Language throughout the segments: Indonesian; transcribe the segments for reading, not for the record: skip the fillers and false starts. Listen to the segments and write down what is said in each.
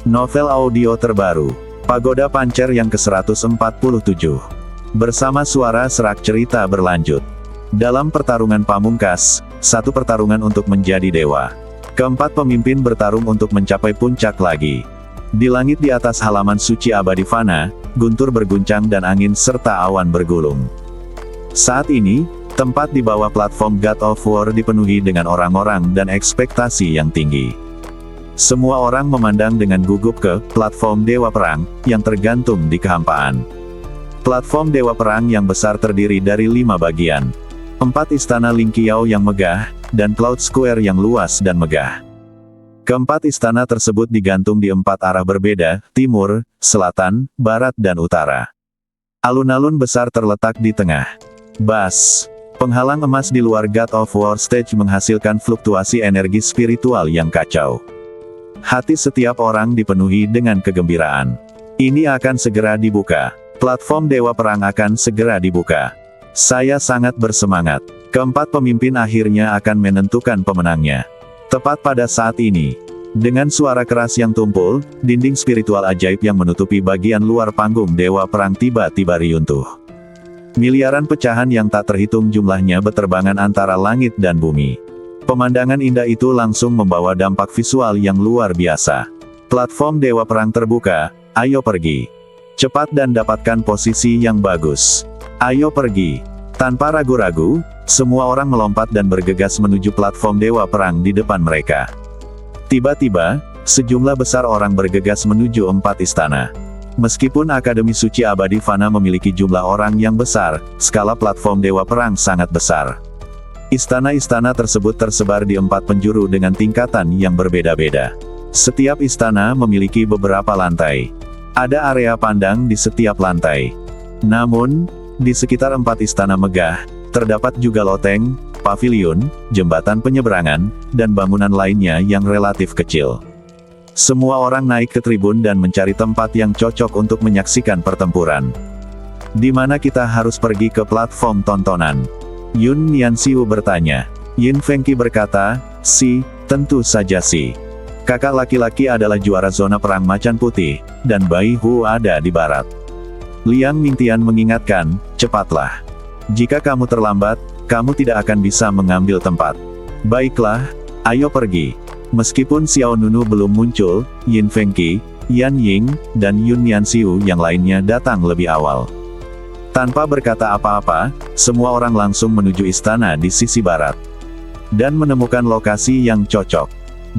Novel audio terbaru, Pagoda Pancer yang ke-147. Bersama suara serak cerita berlanjut. Dalam pertarungan pamungkas, satu pertarungan untuk menjadi dewa. Keempat pemimpin bertarung untuk mencapai puncak lagi. Di langit di atas halaman suci abadi fana, guntur berguncang dan angin serta awan bergulung. Saat ini, tempat di bawah platform God of War dipenuhi dengan orang-orang dan ekspektasi yang tinggi. Semua orang memandang dengan gugup ke platform Dewa Perang, yang tergantung di kehampaan. Platform Dewa Perang yang besar terdiri dari 5 bagian. 4 istana Lingqiao yang megah, dan Cloud Square yang luas dan megah. Keempat istana tersebut digantung di 4 arah berbeda, timur, selatan, barat dan utara. Alun-alun besar terletak di tengah. Bas, penghalang emas di luar God of War Stage menghasilkan fluktuasi energi spiritual yang kacau. Hati setiap orang dipenuhi dengan kegembiraan. Ini akan segera dibuka. Platform Dewa Perang akan segera dibuka. Saya sangat bersemangat. Keempat pemimpin akhirnya akan menentukan pemenangnya. Tepat pada saat ini, dengan suara keras yang tumpul, dinding spiritual ajaib yang menutupi bagian luar panggung Dewa Perang tiba-tiba runtuh. Miliaran pecahan yang tak terhitung jumlahnya beterbangan antara langit dan bumi. Pemandangan indah itu langsung membawa dampak visual yang luar biasa. Platform Dewa Perang terbuka, ayo pergi. Cepat dan dapatkan posisi yang bagus. Ayo pergi. Tanpa ragu-ragu, semua orang melompat dan bergegas menuju platform Dewa Perang di depan mereka. Tiba-tiba, sejumlah besar orang bergegas menuju 4 istana. Meskipun Akademi Suci Abadi Fana memiliki jumlah orang yang besar, skala platform Dewa Perang sangat besar. Istana-istana tersebut tersebar di 4 penjuru dengan tingkatan yang berbeda-beda. Setiap istana memiliki beberapa lantai. Ada area pandang di setiap lantai. Namun, di sekitar 4 istana megah, terdapat juga loteng, pavilion, jembatan penyeberangan, dan bangunan lainnya yang relatif kecil. Semua orang naik ke tribun dan mencari tempat yang cocok untuk menyaksikan pertempuran. Di mana kita harus pergi ke platform tontonan? Yun Nianxiu bertanya. Yin Fengqi berkata, tentu saja si. Kakak laki-laki adalah juara zona perang macan putih, dan Bai Hu ada di barat. Liang Mingtian mengingatkan, cepatlah. Jika kamu terlambat, kamu tidak akan bisa mengambil tempat. Baiklah, ayo pergi. Meskipun Xiao Nunu belum muncul, Yin Fengqi, Yan Ying, dan Yun Nianxiu yang lainnya datang lebih awal. Tanpa berkata apa-apa, semua orang langsung menuju istana di sisi barat. Dan menemukan lokasi yang cocok.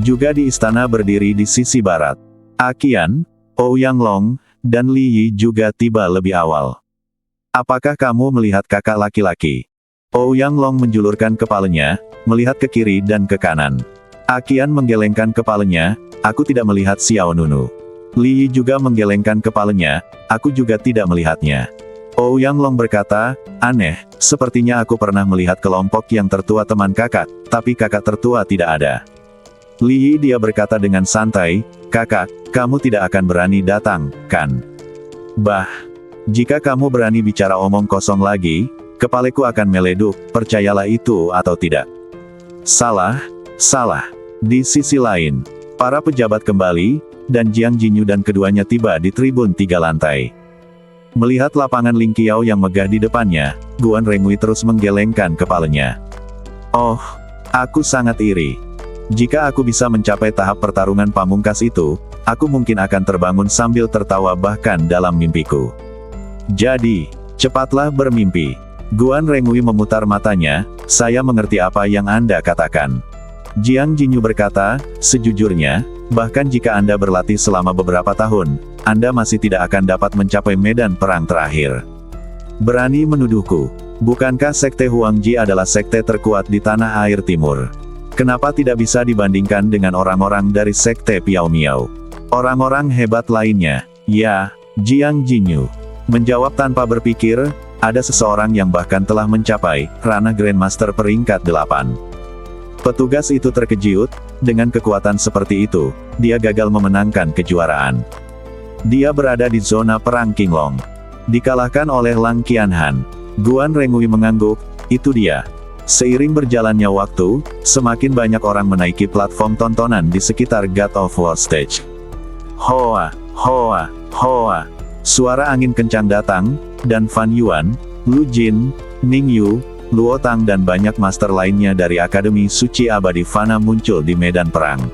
Juga di istana berdiri di sisi barat. Aqian, Ouyang Long, dan Li Yi juga tiba lebih awal. Apakah kamu melihat kakak laki-laki? Ouyang Long menjulurkan kepalanya, melihat ke kiri dan ke kanan. Aqian menggelengkan kepalanya, aku tidak melihat Xiao Nunu. Li Yi juga menggelengkan kepalanya, aku juga tidak melihatnya. Ouyang Long berkata, aneh, sepertinya aku pernah melihat kelompok yang tertua teman kakak, tapi kakak tertua tidak ada. Li Yi dia berkata dengan santai, kakak, kamu tidak akan berani datang, kan? Bah, jika kamu berani bicara omong kosong lagi, kepalaku akan meleduk, percayalah itu atau tidak. Salah. Di sisi lain, para pejabat kembali, dan Jiang Jinyu dan keduanya tiba di tribun 3 lantai. Melihat lapangan Lingqiao yang megah di depannya, Guan Rengui terus menggelengkan kepalanya. Oh, aku sangat iri. Jika aku bisa mencapai tahap pertarungan pamungkas itu, aku mungkin akan terbangun sambil tertawa bahkan dalam mimpiku. Jadi, cepatlah bermimpi. Guan Rengui memutar matanya, saya mengerti apa yang Anda katakan. Jiang Jinyu berkata, sejujurnya, bahkan jika Anda berlatih selama beberapa tahun, Anda masih tidak akan dapat mencapai medan perang terakhir. Berani menuduhku. Bukankah Sekte Huangji adalah sekte terkuat di tanah air timur? Kenapa tidak bisa dibandingkan dengan orang-orang dari Sekte Piao Miao? Orang-orang hebat lainnya. Ya, Jiang Jinyu menjawab tanpa berpikir, ada seseorang yang bahkan telah mencapai ranah Grandmaster peringkat 8. Petugas itu terkejut, dengan kekuatan seperti itu, dia gagal memenangkan kejuaraan. Dia berada di zona perang Qinglong. Dikalahkan oleh Lang Qianhan. Guan Rengui mengangguk, itu dia. Seiring berjalannya waktu, semakin banyak orang menaiki platform tontonan di sekitar God of War Stage. Hoa, hoa, hoa. Suara angin kencang datang, dan Fan Yuan, Lu Jin, Ning Yu, Luo Tang dan banyak master lainnya dari Akademi Suci Abadi Fana muncul di medan perang.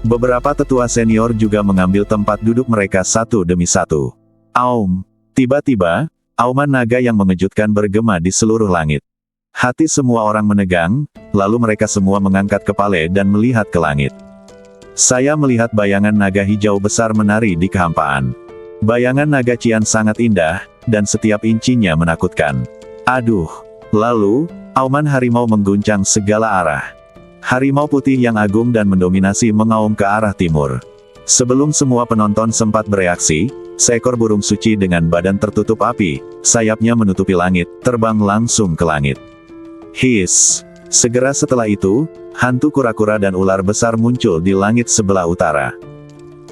Beberapa tetua senior juga mengambil tempat duduk mereka satu demi satu. Aum. Tiba-tiba, auman naga yang mengejutkan bergema di seluruh langit. Hati semua orang menegang, lalu mereka semua mengangkat kepala dan melihat ke langit. Saya melihat bayangan naga hijau besar menari di kehampaan. Bayangan naga Cian sangat indah, dan setiap incinya menakutkan. Aduh! Lalu, auman harimau mengguncang segala arah. Harimau putih yang agung dan mendominasi mengaum ke arah timur. Sebelum semua penonton sempat bereaksi, seekor burung suci dengan badan tertutup api, sayapnya menutupi langit, terbang langsung ke langit. Hiss! Segera setelah itu, hantu kura-kura dan ular besar muncul di langit sebelah utara.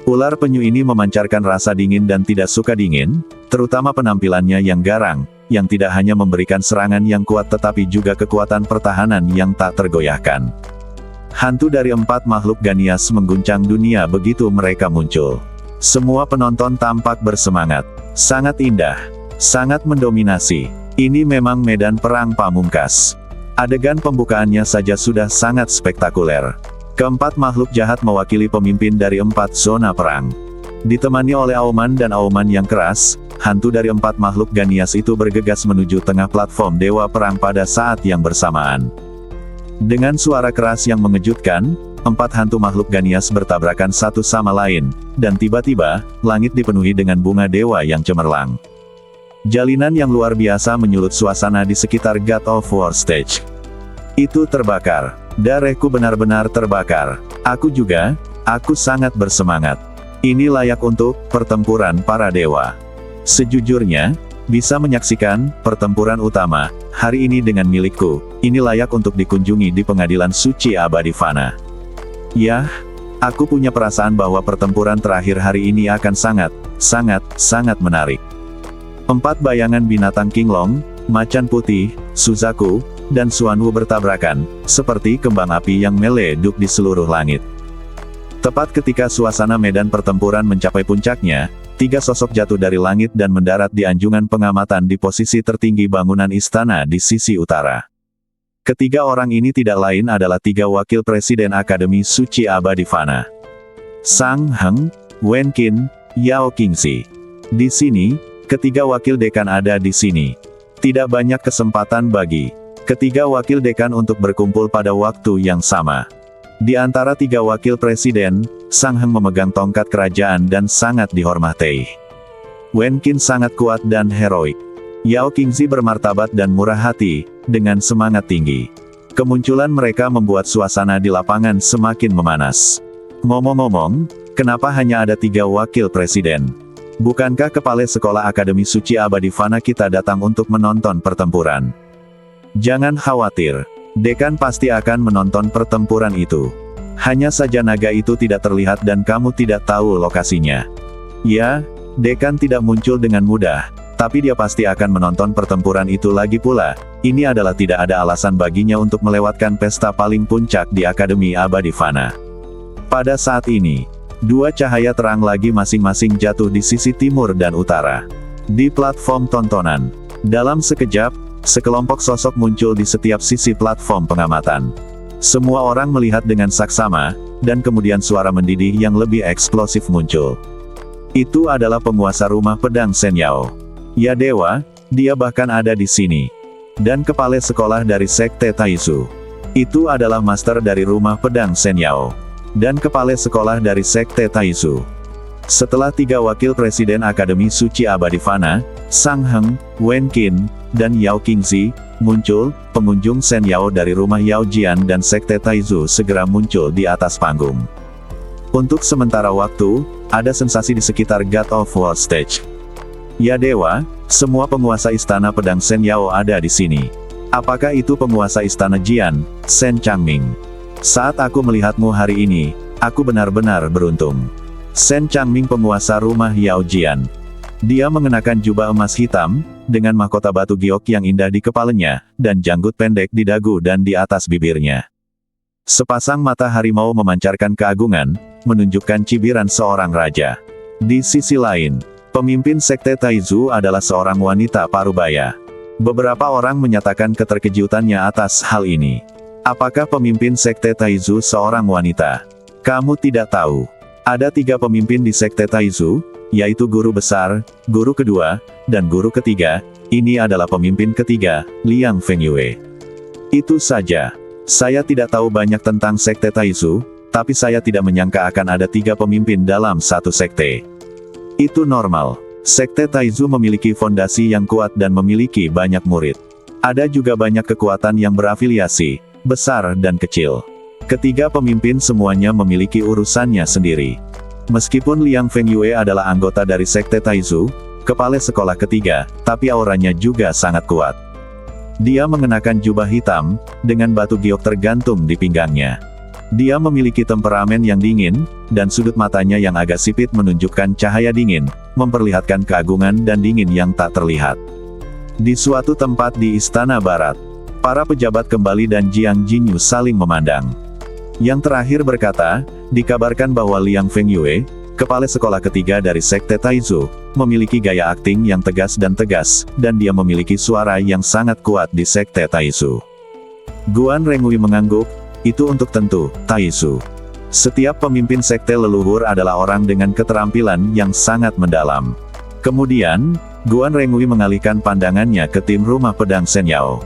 Ular penyu ini memancarkan rasa dingin dan tidak suka dingin, terutama penampilannya yang garang, yang tidak hanya memberikan serangan yang kuat tetapi juga kekuatan pertahanan yang tak tergoyahkan. Hantu dari 4 makhluk Ganias mengguncang dunia begitu mereka muncul. Semua penonton tampak bersemangat. Sangat indah. Sangat mendominasi. Ini memang medan perang pamungkas. Adegan pembukaannya saja sudah sangat spektakuler. Keempat makhluk jahat mewakili pemimpin dari 4 zona perang. Ditemani oleh auman dan auman yang keras, hantu dari 4 makhluk Ganias itu bergegas menuju tengah platform Dewa Perang pada saat yang bersamaan. Dengan suara keras yang mengejutkan, 4 hantu makhluk Ganias bertabrakan satu sama lain, dan tiba-tiba, langit dipenuhi dengan bunga dewa yang cemerlang. Jalinan yang luar biasa menyulut suasana di sekitar God of War Stage. Itu terbakar. Darahku benar-benar terbakar. Aku juga, aku sangat bersemangat. Ini layak untuk pertempuran para dewa. Sejujurnya, bisa menyaksikan pertempuran utama hari ini dengan milikku. Ini layak untuk dikunjungi di pengadilan suci abadi Fana. Yah, aku punya perasaan bahwa pertempuran terakhir hari ini akan sangat menarik. 4 bayangan binatang Qinglong, macan putih, Suzaku, dan Xuanwu bertabrakan, seperti kembang api yang meleduk di seluruh langit. Tepat ketika suasana medan pertempuran mencapai puncaknya, 3 sosok jatuh dari langit dan mendarat di anjungan pengamatan di posisi tertinggi bangunan istana di sisi utara. Ketiga orang ini tidak lain adalah 3 wakil presiden Akademi Suci Abadi Fana. Sang Heng, Wen Qin, Yao Qingzi. Di sini, ketiga wakil dekan ada di sini. Tidak banyak kesempatan bagi ketiga wakil dekan untuk berkumpul pada waktu yang sama. Di antara 3 wakil presiden, Sang Heng memegang tongkat kerajaan dan sangat dihormati. Wen Qin sangat kuat dan heroik. Yao Qingzi bermartabat dan murah hati, dengan semangat tinggi. Kemunculan mereka membuat suasana di lapangan semakin memanas. Ngomong-ngomong, kenapa hanya ada 3 wakil presiden? Bukankah kepala sekolah Akademi Suci Abadi Fana kita datang untuk menonton pertempuran? Jangan khawatir. Dekan pasti akan menonton pertempuran itu. Hanya saja naga itu tidak terlihat dan kamu tidak tahu lokasinya. Ya, dekan tidak muncul dengan mudah, tapi dia pasti akan menonton pertempuran itu lagi pula. Ini adalah tidak ada alasan baginya untuk melewatkan pesta paling puncak di Akademi Abadi Fana. Pada saat ini, 2 cahaya terang lagi masing-masing jatuh di sisi timur dan utara. Di platform tontonan. Dalam sekejap, sekelompok sosok muncul di setiap sisi platform pengamatan. Semua orang melihat dengan saksama, dan kemudian suara mendidih yang lebih eksplosif muncul. Itu adalah penguasa rumah pedang Shen Yao. Ya dewa, dia bahkan ada di sini. Dan kepala sekolah dari Sekte Taizu. Itu adalah master dari rumah pedang Shen Yao. Dan kepala sekolah dari Sekte Taizu. Setelah 3 wakil presiden Akademi Suci Abadi Fana, Sang Heng, Wen Qin, dan Yao Qingzi, muncul, pengunjung Shen Yao dari rumah Yao Jian dan Sekte Taizu segera muncul di atas panggung. Untuk sementara waktu, ada sensasi di sekitar God of War Stage. Ya dewa, semua penguasa istana pedang Shen Yao ada di sini. Apakah itu penguasa istana Jian, Shen Changming? Saat aku melihatmu hari ini, aku benar-benar beruntung. Shen Changming penguasa rumah Yao Jian. Dia mengenakan jubah emas hitam, dengan mahkota batu giok yang indah di kepalanya, dan janggut pendek di dagu dan di atas bibirnya. Sepasang mata harimau memancarkan keagungan, menunjukkan cibiran seorang raja. Di sisi lain, pemimpin sekte Taizu adalah seorang wanita parubaya. Beberapa orang menyatakan keterkejutannya atas hal ini. Apakah pemimpin sekte Taizu seorang wanita? Kamu tidak tahu. Ada 3 pemimpin di sekte Taizu, yaitu guru besar, guru kedua, dan guru ketiga. Ini adalah pemimpin ketiga, Liang Fengyue. Itu saja. Saya tidak tahu banyak tentang sekte Taizu, tapi saya tidak menyangka akan ada 3 pemimpin dalam satu sekte. Itu normal. Sekte Taizu memiliki fondasi yang kuat dan memiliki banyak murid. Ada juga banyak kekuatan yang berafiliasi, besar dan kecil. Ketiga pemimpin semuanya memiliki urusannya sendiri. Meskipun Liang Fengyue adalah anggota dari sekte Taizu, kepala sekolah ketiga, tapi auranya juga sangat kuat. Dia mengenakan jubah hitam, dengan batu giok tergantung di pinggangnya. Dia memiliki temperamen yang dingin, dan sudut matanya yang agak sipit menunjukkan cahaya dingin, memperlihatkan keagungan dan dingin yang tak terlihat. Di suatu tempat di Istana Barat, para pejabat kembali dan Jiang Jinyu saling memandang. Yang terakhir berkata, dikabarkan bahwa Liang Fengyue, kepala sekolah ketiga dari sekte Taizu, memiliki gaya akting yang tegas, dan dia memiliki suara yang sangat kuat di sekte Taizu. Guan Rengui mengangguk, itu untuk tentu, Taizu. Setiap pemimpin sekte leluhur adalah orang dengan keterampilan yang sangat mendalam. Kemudian, Guan Rengui mengalihkan pandangannya ke tim rumah pedang Shenyao.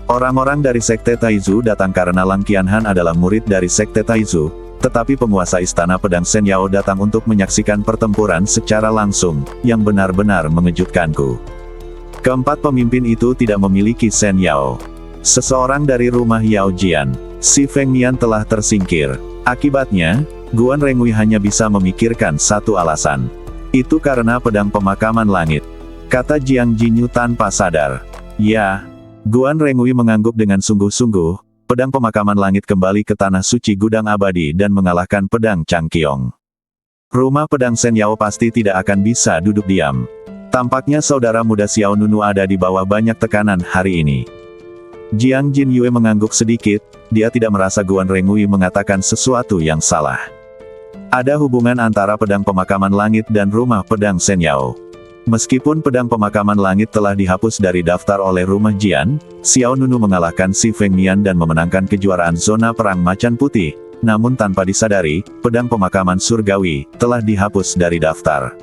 Orang-orang dari sekte Taizu datang karena Lang Qianhan adalah murid dari sekte Taizu, tetapi penguasa istana pedang Shenyao datang untuk menyaksikan pertempuran secara langsung, yang benar-benar mengejutkanku. Keempat pemimpin itu tidak memiliki Shenyao. Seseorang dari rumah Yao Jian, si Feng Mian telah tersingkir. Akibatnya, Guan Rengui hanya bisa memikirkan satu alasan. Itu karena pedang pemakaman langit, kata Jiang Jinyu tanpa sadar. Ya, Guan Rengui mengangguk dengan sungguh-sungguh. Pedang pemakaman langit kembali ke tanah suci gudang abadi dan mengalahkan pedang Changqiong. Rumah pedang Shenyao pasti tidak akan bisa duduk diam. Tampaknya saudara muda Xiao Nunu ada di bawah banyak tekanan hari ini. Jiang Jinyue mengangguk sedikit, dia tidak merasa Guan Rengui mengatakan sesuatu yang salah. Ada hubungan antara pedang pemakaman langit dan rumah pedang Shenyao. Meskipun pedang pemakaman langit telah dihapus dari daftar oleh rumah Jian, Xiao Nunu mengalahkan si Feng Mian dan memenangkan kejuaraan zona perang macan putih, namun tanpa disadari, pedang pemakaman surgawi telah dihapus dari daftar.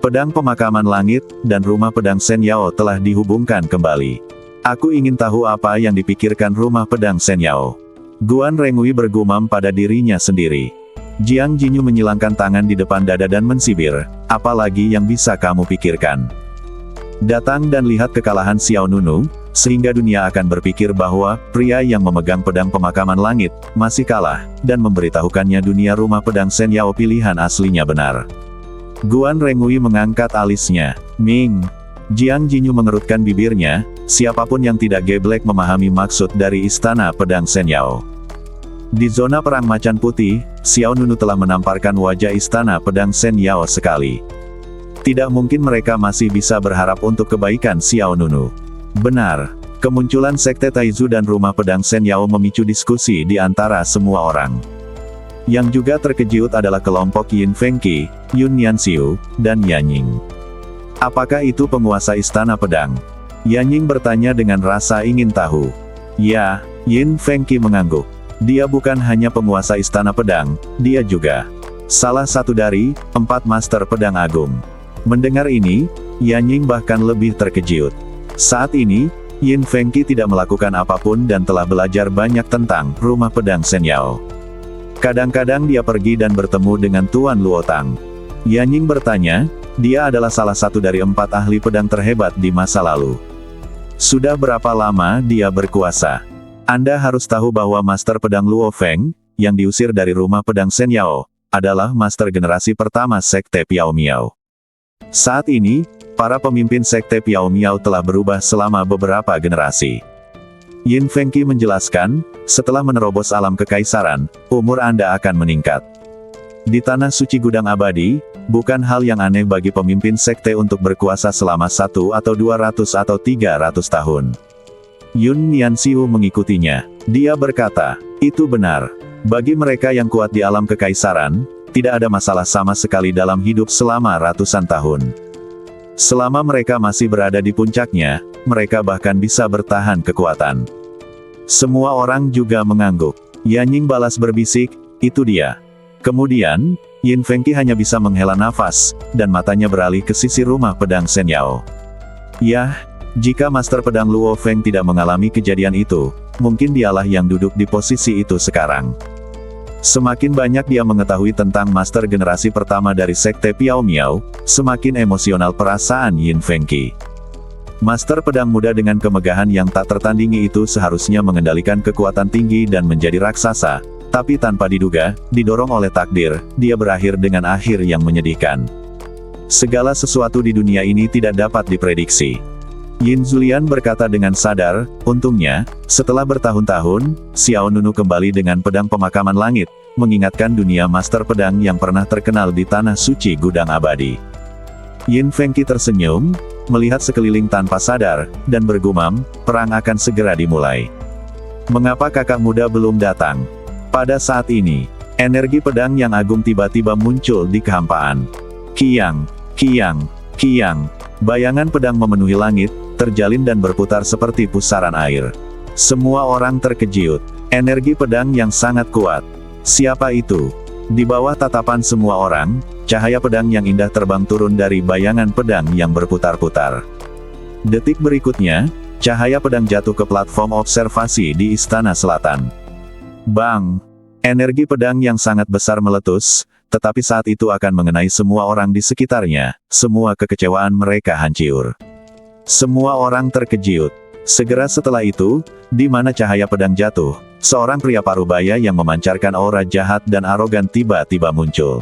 Pedang pemakaman langit dan rumah pedang Shenyao telah dihubungkan kembali. Aku ingin tahu apa yang dipikirkan rumah pedang Shenyao. Guan Rengui bergumam pada dirinya sendiri. Jiang Jinyu menyilangkan tangan di depan dada dan mensibir, apalagi yang bisa kamu pikirkan? Datang dan lihat kekalahan Xiao Nunu, sehingga dunia akan berpikir bahwa, pria yang memegang pedang pemakaman langit, masih kalah, dan memberitahukannya dunia rumah pedang Shenyao pilihan aslinya benar. Guan Rengui mengangkat alisnya. Ming. Jiang Jinyu mengerutkan bibirnya, siapapun yang tidak geblek memahami maksud dari istana pedang Shenyao. Di zona perang macan putih, Xiao Nunu telah menamparkan wajah istana pedang Shenyao sekali. Tidak mungkin mereka masih bisa berharap untuk kebaikan Xiao Nunu. Benar, kemunculan sekte Taizu dan rumah pedang Shenyao memicu diskusi di antara semua orang. Yang juga terkejut adalah kelompok Yin Fengqi, Yun Nianxiu, dan Yanying. Apakah itu penguasa istana pedang? Yanying bertanya dengan rasa ingin tahu. Ya, Yin Fengqi mengangguk. Dia bukan hanya penguasa istana pedang, dia juga salah satu dari 4 master pedang agung. Mendengar ini, Yanying bahkan lebih terkejut. Saat ini, Yin Fengqi tidak melakukan apapun dan telah belajar banyak tentang rumah pedang Shenyao. Kadang-kadang dia pergi dan bertemu dengan Tuan Luotang. Yanying bertanya, dia adalah salah satu dari 4 ahli pedang terhebat di masa lalu. Sudah berapa lama dia berkuasa? Anda harus tahu bahwa Master Pedang Luo Feng, yang diusir dari rumah pedang Shenyao, adalah Master generasi pertama Sekte Piao Miao. Saat ini, para pemimpin Sekte Piao Miao telah berubah selama beberapa generasi. Yin Fengqi menjelaskan, setelah menerobos alam kekaisaran, umur Anda akan meningkat. Di tanah suci gudang abadi, bukan hal yang aneh bagi pemimpin sekte untuk berkuasa selama 1 atau 200 atau 300 tahun. Yun Nianxiu mengikutinya. Dia berkata, itu benar. Bagi mereka yang kuat di alam kekaisaran, tidak ada masalah sama sekali dalam hidup selama ratusan tahun. Selama mereka masih berada di puncaknya, mereka bahkan bisa bertahan kekuatan. Semua orang juga mengangguk. Yanying balas berbisik, itu dia. Kemudian, Yin Fengqi hanya bisa menghela nafas, dan matanya beralih ke sisi rumah pedang Shen Yao. Yah, jika Master Pedang Luo Feng tidak mengalami kejadian itu, mungkin dialah yang duduk di posisi itu sekarang. Semakin banyak dia mengetahui tentang Master generasi pertama dari Sekte Piao Miao, semakin emosional perasaan Yin Fengqi. Master pedang muda dengan kemegahan yang tak tertandingi itu seharusnya mengendalikan kekuatan tinggi dan menjadi raksasa, tapi tanpa diduga, didorong oleh takdir, dia berakhir dengan akhir yang menyedihkan. Segala sesuatu di dunia ini tidak dapat diprediksi. Yin Zulian berkata dengan sadar, untungnya, setelah bertahun-tahun, Xiao Nunu kembali dengan pedang pemakaman langit, mengingatkan dunia master pedang yang pernah terkenal di tanah suci gudang abadi. Yin Fengqi tersenyum, melihat sekeliling tanpa sadar, dan bergumam, perang akan segera dimulai. Mengapa kakak muda belum datang? Pada saat ini, energi pedang yang agung tiba-tiba muncul di kehampaan. Kiang, kiang, kiang. Bayangan pedang memenuhi langit, terjalin dan berputar seperti pusaran air. Semua orang terkejut. Energi pedang yang sangat kuat. Siapa itu? Di bawah tatapan semua orang, cahaya pedang yang indah terbang turun dari bayangan pedang yang berputar-putar. Detik berikutnya, cahaya pedang jatuh ke platform observasi di Istana Selatan. Bang! Energi pedang yang sangat besar meletus, tetapi saat itu akan mengenai semua orang di sekitarnya, semua kekecewaan mereka hancur. Semua orang terkejut. Segera setelah itu, di mana cahaya pedang jatuh, seorang pria parubaya yang memancarkan aura jahat dan arogan tiba-tiba muncul.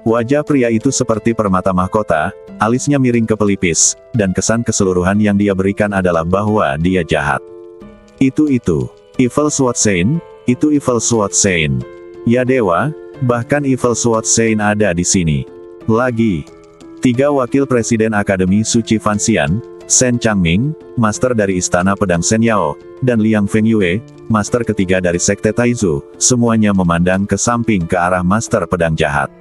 Wajah pria itu seperti permata mahkota, alisnya miring ke pelipis, dan kesan keseluruhan yang dia berikan adalah bahwa dia jahat. Itu, Evil Sword Saint, itu Evil Sword Saint. Ya dewa, bahkan Evil Sword Saint ada di sini. Lagi. 3 wakil presiden Akademi Suci Fanxian, Shen Changming, master dari Istana Pedang Shen Yao, dan Liang Fengyue, master ketiga dari Sekte Taizu, semuanya memandang ke samping ke arah master pedang jahat.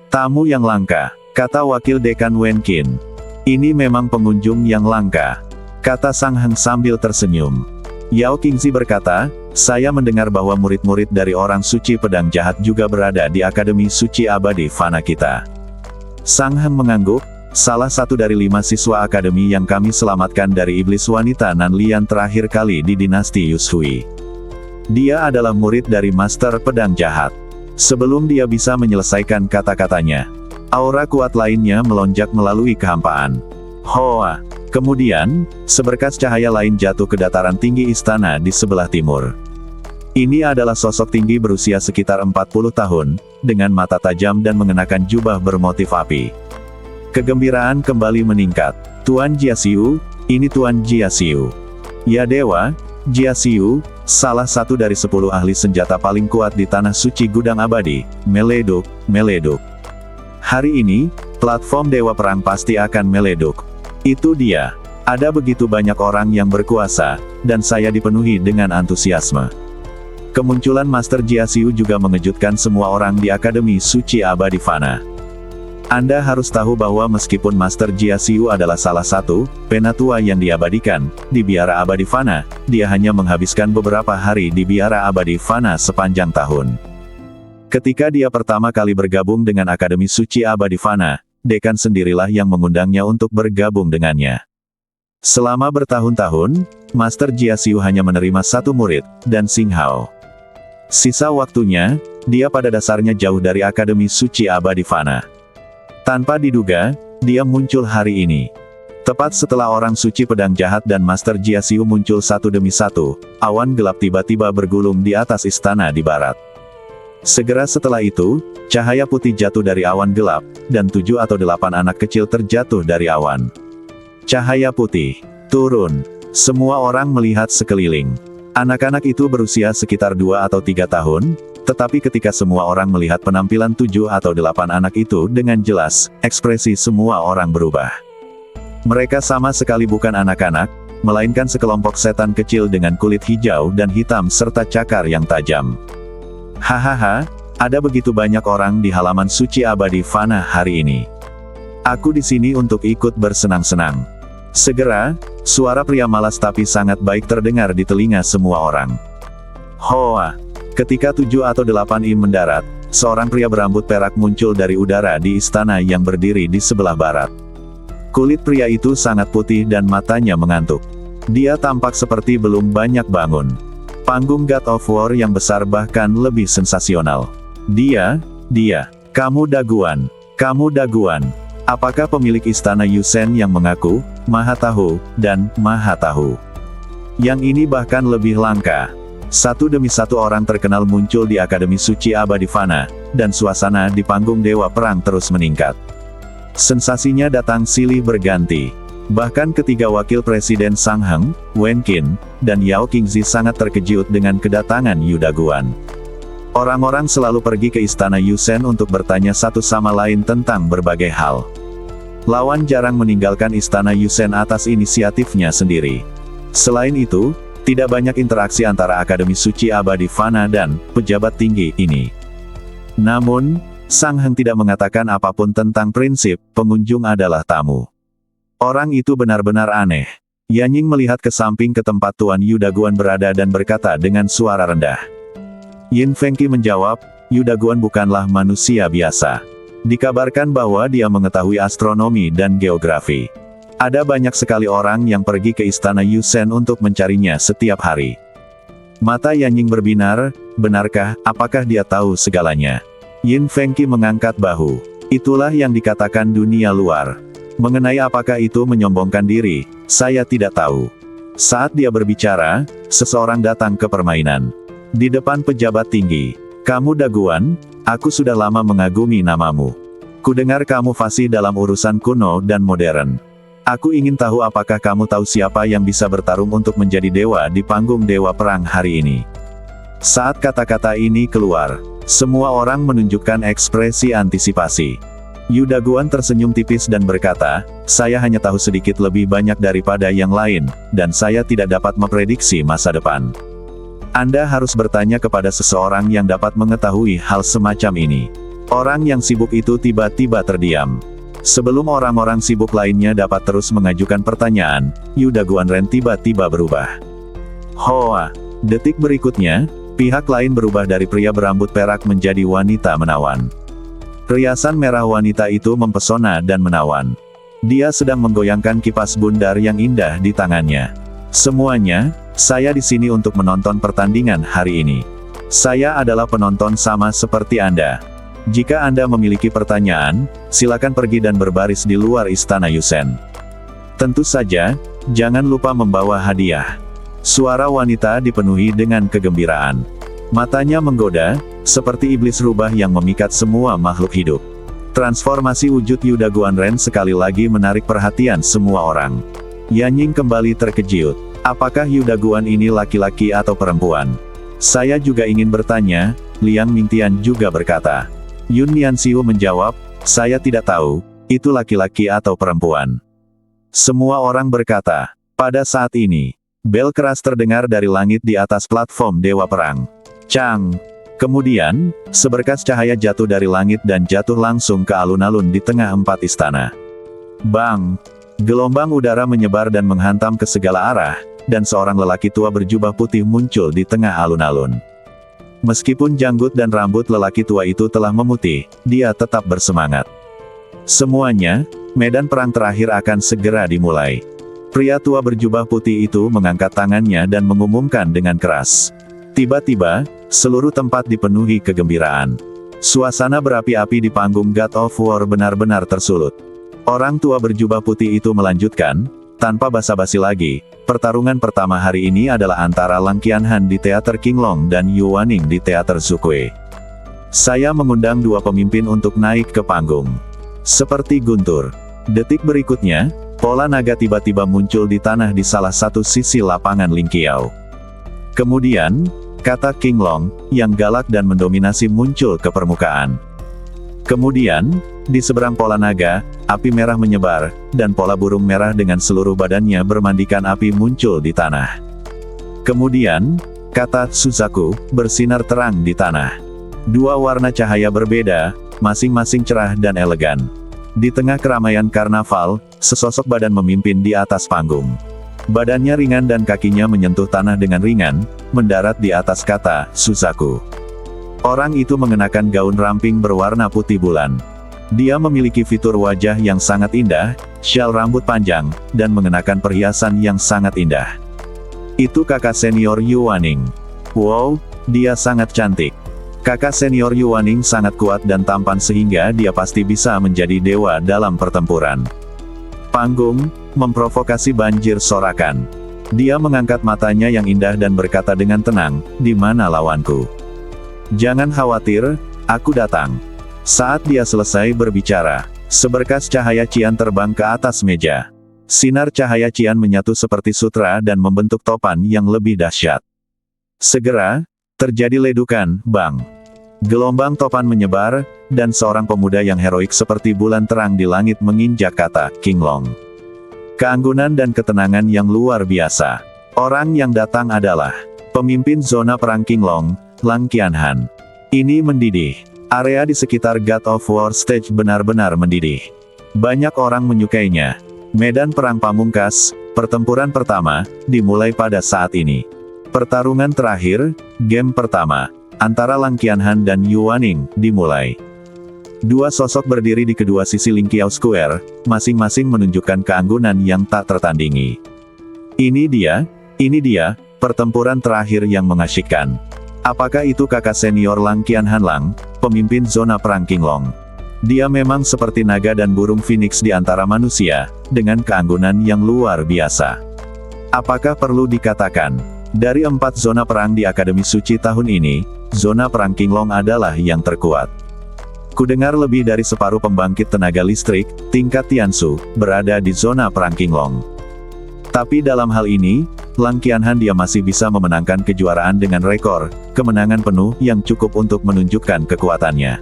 Tamu yang langka, kata wakil dekan Wen Qin. Ini memang pengunjung yang langka, kata Sang Heng sambil tersenyum. Yao Qingzi berkata, saya mendengar bahwa murid-murid dari orang suci pedang jahat juga berada di Akademi Suci Abadi Fana kita. Sang Heng mengangguk, salah satu dari 5 siswa akademi yang kami selamatkan dari iblis wanita Nan Lian terakhir kali di dinasti Yushui. Dia adalah murid dari Master Pedang Jahat. Sebelum dia bisa menyelesaikan kata-katanya, aura kuat lainnya melonjak melalui kehampaan. Hoa! Kemudian, seberkas cahaya lain jatuh ke dataran tinggi istana di sebelah timur. Ini adalah sosok tinggi berusia sekitar 40 tahun, dengan mata tajam dan mengenakan jubah bermotif api. Kegembiraan kembali meningkat. Tuan Jiaxiu, ini Tuan Jiaxiu. Ya dewa, Jiaxiu, salah satu dari 10 ahli senjata paling kuat di tanah suci gudang abadi, meleduk, meleduk. Hari ini, platform Dewa Perang pasti akan meleduk. Itu dia. Ada begitu banyak orang yang berkuasa, dan saya dipenuhi dengan antusiasme. Kemunculan Master Jiaxiu juga mengejutkan semua orang di Akademi Suci Abadi Fana. Anda harus tahu bahwa meskipun Master Jiaxiu adalah salah satu penatua yang diabadikan di Biara Abadi Fana, dia hanya menghabiskan beberapa hari di Biara Abadi Fana sepanjang tahun. Ketika dia pertama kali bergabung dengan Akademi Suci Abadi Fana, dekan sendirilah yang mengundangnya untuk bergabung dengannya. Selama bertahun-tahun, Master Jiaxiu hanya menerima 1 murid, dan Xing Hao. Sisa waktunya, dia pada dasarnya jauh dari Akademi Suci Abadi Fana. Tanpa diduga, dia muncul hari ini. Tepat setelah orang suci pedang jahat dan Master Jiaxiu muncul satu demi satu, awan gelap tiba-tiba bergulung di atas istana di barat. Segera setelah itu, cahaya putih jatuh dari awan gelap, dan 7 atau 8 anak kecil terjatuh dari awan. Cahaya putih turun. Semua orang melihat sekeliling. Anak-anak itu berusia sekitar 2 atau 3 tahun, tetapi ketika semua orang melihat penampilan 7 atau 8 anak itu dengan jelas, ekspresi semua orang berubah. Mereka sama sekali bukan anak-anak, melainkan sekelompok setan kecil dengan kulit hijau dan hitam serta cakar yang tajam. Hahaha, ada begitu banyak orang di halaman suci abadi Fana hari ini. Aku di sini untuk ikut bersenang-senang. Segera, suara pria malas tapi sangat baik terdengar di telinga semua orang. Hoa! Ketika 7 atau 8 im mendarat, seorang pria berambut perak muncul dari udara di istana yang berdiri di sebelah barat. Kulit pria itu sangat putih dan matanya mengantuk. Dia tampak seperti belum banyak bangun. Panggung God of War yang besar bahkan lebih sensasional. Dia, kamu daguan. Apakah pemilik istana Yusen yang mengaku, Maha Tahu, dan Maha Tahu? Yang ini bahkan lebih langka. Satu demi satu orang terkenal muncul di Akademi Suci Abadi Fana, dan suasana di panggung Dewa Perang terus meningkat. Sensasinya datang silih berganti. Bahkan ketiga wakil presiden Sang Heng, Wen Qin, dan Yao Qingzi sangat terkejut dengan kedatangan Yu Daguan. Orang-orang selalu pergi ke istana Yusen untuk bertanya satu sama lain tentang berbagai hal. Lawan jarang meninggalkan istana Yusen atas inisiatifnya sendiri. Selain itu, tidak banyak interaksi antara Akademi Suci Abadi Fana dan pejabat tinggi ini. Namun, Sang Heng tidak mengatakan apapun tentang prinsip pengunjung adalah tamu. Orang itu benar-benar aneh. Yanying melihat ke samping ke tempat Tuan Yu Daguan berada dan berkata dengan suara rendah. Yin Fengqi menjawab, Yu Daguan bukanlah manusia biasa. Dikabarkan bahwa dia mengetahui astronomi dan geografi. Ada banyak sekali orang yang pergi ke istana Yusen untuk mencarinya setiap hari. Mata Yanying berbinar, benarkah, apakah dia tahu segalanya? Yin Fengqi mengangkat bahu. Itulah yang dikatakan dunia luar. Mengenai apakah itu menyombongkan diri, saya tidak tahu. Saat dia berbicara, seseorang datang ke permainan. Di depan pejabat tinggi. Kamu Daguan, aku sudah lama mengagumi namamu. Kudengar kamu fasih dalam urusan kuno dan modern. Aku ingin tahu apakah kamu tahu siapa yang bisa bertarung untuk menjadi dewa di panggung Dewa Perang hari ini. Saat kata-kata ini keluar, semua orang menunjukkan ekspresi antisipasi. Yu Daguan tersenyum tipis dan berkata, saya hanya tahu sedikit lebih banyak daripada yang lain, dan saya tidak dapat memprediksi masa depan. Anda harus bertanya kepada seseorang yang dapat mengetahui hal semacam ini. Orang yang sibuk itu tiba-tiba terdiam. Sebelum orang-orang sibuk lainnya dapat terus mengajukan pertanyaan, Yu Daguan Ren tiba-tiba berubah. Hoa! Detik berikutnya, pihak lain berubah dari pria berambut perak menjadi wanita menawan. Riasan merah wanita itu mempesona dan menawan. Dia sedang menggoyangkan kipas bundar yang indah di tangannya. Semuanya, saya di sini untuk menonton pertandingan hari ini. Saya adalah penonton sama seperti Anda. Jika Anda memiliki pertanyaan, silakan pergi dan berbaris di luar istana Yusen. Tentu saja, jangan lupa membawa hadiah. Suara wanita dipenuhi dengan kegembiraan. Matanya menggoda, seperti iblis rubah yang memikat semua makhluk hidup. Transformasi wujud Yu Daguan Ren sekali lagi menarik perhatian semua orang. Yanying kembali terkejut. Apakah Yu Daguan ini laki-laki atau perempuan? Saya juga ingin bertanya, Liang Mingtian juga berkata. Yun Nianxiu menjawab, saya tidak tahu, itu laki-laki atau perempuan. Semua orang berkata. Pada saat ini, bel keras terdengar dari langit di atas platform Dewa Perang. Cang! Kemudian, seberkas cahaya jatuh dari langit dan jatuh langsung ke alun-alun di tengah 4 istana. Bang! Gelombang udara menyebar dan menghantam ke segala arah, dan seorang lelaki tua berjubah putih muncul di tengah alun-alun. Meskipun janggut dan rambut lelaki tua itu telah memutih, dia tetap bersemangat. Semuanya, medan perang terakhir akan segera dimulai. Pria tua berjubah putih itu mengangkat tangannya dan mengumumkan dengan keras. Tiba-tiba, seluruh tempat dipenuhi kegembiraan. Suasana berapi-api di panggung God of War benar-benar tersulut. Orang tua berjubah putih itu melanjutkan, tanpa basa-basi lagi, pertarungan pertama hari ini adalah antara Lang Qianhan di Teater Qinglong dan Yu Waning di Teater Zukui. Saya mengundang dua pemimpin untuk naik ke panggung. Seperti guntur. Detik berikutnya, pola naga tiba-tiba muncul di tanah di salah satu sisi lapangan Lingqiao. Kemudian, kata Qinglong, yang galak dan mendominasi muncul ke permukaan. Kemudian, di seberang pola naga, api merah menyebar, dan pola burung merah dengan seluruh badannya bermandikan api muncul di tanah. Kemudian, kata Suzaku bersinar terang di tanah. Dua warna cahaya berbeda, masing-masing cerah dan elegan. Di tengah keramaian karnaval, sesosok badan memimpin di atas panggung. Badannya ringan dan kakinya menyentuh tanah dengan ringan, mendarat di atas kata Suzaku. Orang itu mengenakan gaun ramping berwarna putih bulan. Dia memiliki fitur wajah yang sangat indah, syal rambut panjang, dan mengenakan perhiasan yang sangat indah. Itu kakak senior Yuwaning. Wow, dia sangat cantik. Kakak senior Yuwaning sangat kuat dan tampan sehingga dia pasti bisa menjadi dewa dalam pertempuran. Panggung, memprovokasi banjir sorakan. Dia mengangkat matanya yang indah dan berkata dengan tenang, "Di mana lawanku? Jangan khawatir, aku datang." Saat dia selesai berbicara, seberkas cahaya cian terbang ke atas meja. Sinar cahaya cian menyatu seperti sutra dan membentuk topan yang lebih dahsyat. Segera, terjadi ledukan, bang. Gelombang topan menyebar, dan seorang pemuda yang heroik seperti bulan terang di langit menginjak kata King Long. Keanggunan dan ketenangan yang luar biasa. Orang yang datang adalah pemimpin zona perang King Long, Lang Qianhan. Ini mendidih. Area di sekitar God of War Stage benar-benar mendidih. Banyak orang menyukainya. Medan perang pamungkas, pertempuran pertama, dimulai pada saat ini. Pertarungan terakhir, game pertama, antara Lang Qianhan dan Yuwaning, dimulai. Dua sosok berdiri di kedua sisi Lingqiao Square, masing-masing menunjukkan keanggunan yang tak tertandingi. Ini dia, pertempuran terakhir yang mengasyikkan. Apakah itu kakak senior Lang Qianhan Lang, pemimpin zona perang King Long? Dia memang seperti naga dan burung phoenix di antara manusia, dengan keanggunan yang luar biasa. Apakah perlu dikatakan, dari 4 zona perang di Akademi Suci tahun ini, zona perang King Long adalah yang terkuat. Kudengar lebih dari separuh pembangkit tenaga listrik, tingkat Tiansu, berada di zona perang King Long. Tapi dalam hal ini, Lang Qianhan dia masih bisa memenangkan kejuaraan dengan rekor, kemenangan penuh yang cukup untuk menunjukkan kekuatannya.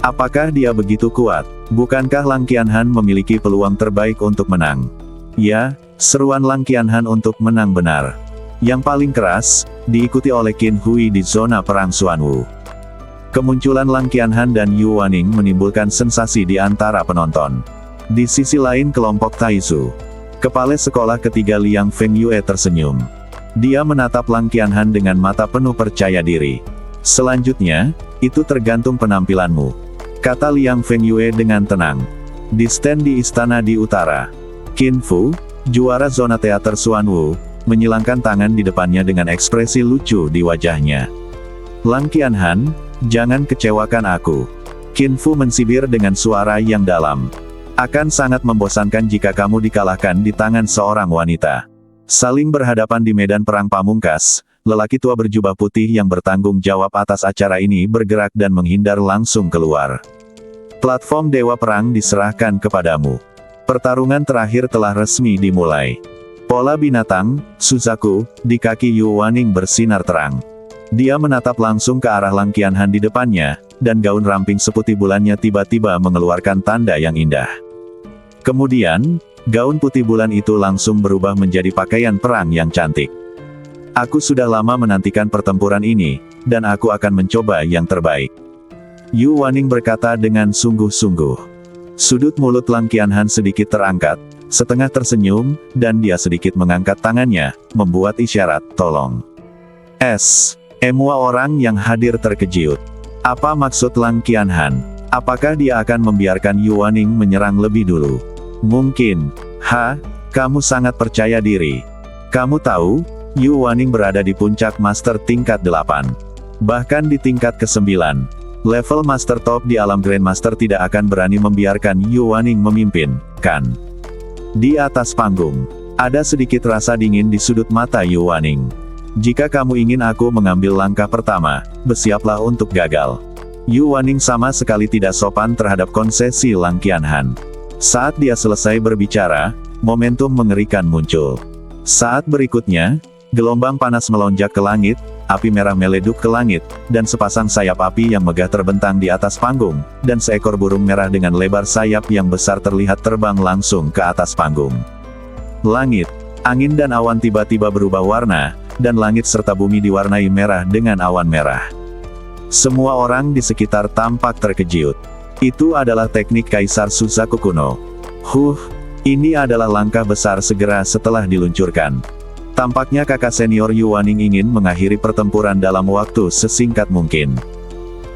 Apakah dia begitu kuat? Bukankah Lang Qianhan memiliki peluang terbaik untuk menang? Ya, seruan Lang Qianhan untuk menang benar. Yang paling keras, diikuti oleh Qin Hui di zona perang Xuanwu. Kemunculan Lang Qianhan dan Yuwaning menimbulkan sensasi di antara penonton. Di sisi lain kelompok Taizu. Kepala sekolah ketiga Liang Fengyue tersenyum. Dia menatap Lang Qianhan dengan mata penuh percaya diri. Selanjutnya, itu tergantung penampilanmu, kata Liang Fengyue dengan tenang. Di stand di istana di utara, Qin Fu, juara zona teater Xuanwu, menyilangkan tangan di depannya dengan ekspresi lucu di wajahnya. Lang Qianhan, jangan kecewakan aku. Qin Fu mensibir dengan suara yang dalam. Akan sangat membosankan jika kamu dikalahkan di tangan seorang wanita. Saling berhadapan di medan perang pamungkas, lelaki tua berjubah putih yang bertanggung jawab atas acara ini bergerak dan menghindar langsung keluar. Platform Dewa Perang diserahkan kepadamu. Pertarungan terakhir telah resmi dimulai. Pola binatang, Suzaku, di kaki Yuwaning bersinar terang. Dia menatap langsung ke arah Lang Qianhan di depannya, dan gaun ramping seputih bulannya tiba-tiba mengeluarkan tanda yang indah. Kemudian, gaun putih bulan itu langsung berubah menjadi pakaian perang yang cantik. Aku sudah lama menantikan pertempuran ini, dan aku akan mencoba yang terbaik. Yuwaning berkata dengan sungguh-sungguh. Sudut mulut Lang Qianhan sedikit terangkat, setengah tersenyum, dan dia sedikit mengangkat tangannya, membuat isyarat, tolong. Semua orang yang hadir terkejut. Apa maksud Lang Qianhan? Apakah dia akan membiarkan Yuwaning menyerang lebih dulu? Mungkin. Kamu sangat percaya diri. Kamu tahu, Yuwaning berada di puncak Master tingkat 8. Bahkan di tingkat ke-9. Level Master Top di alam Grandmaster tidak akan berani membiarkan Yuwaning memimpin, kan? Di atas panggung, ada sedikit rasa dingin di sudut mata Yuwaning. Jika kamu ingin aku mengambil langkah pertama, bersiaplah untuk gagal. Yuwaning sama sekali tidak sopan terhadap konsesi Lang Qianhan. Saat dia selesai berbicara, momentum mengerikan muncul. Saat berikutnya, gelombang panas melonjak ke langit, api merah meleduk ke langit, dan sepasang sayap api yang megah terbentang di atas panggung, dan seekor burung merah dengan lebar sayap yang besar terlihat terbang langsung ke atas panggung. Langit, angin dan awan tiba-tiba berubah warna, dan langit serta bumi diwarnai merah dengan awan merah. Semua orang di sekitar tampak terkejut. Itu adalah teknik Kaisar Suzaku kuno. Ini adalah langkah besar segera setelah diluncurkan. Tampaknya kakak senior Yuwaning ingin mengakhiri pertempuran dalam waktu sesingkat mungkin.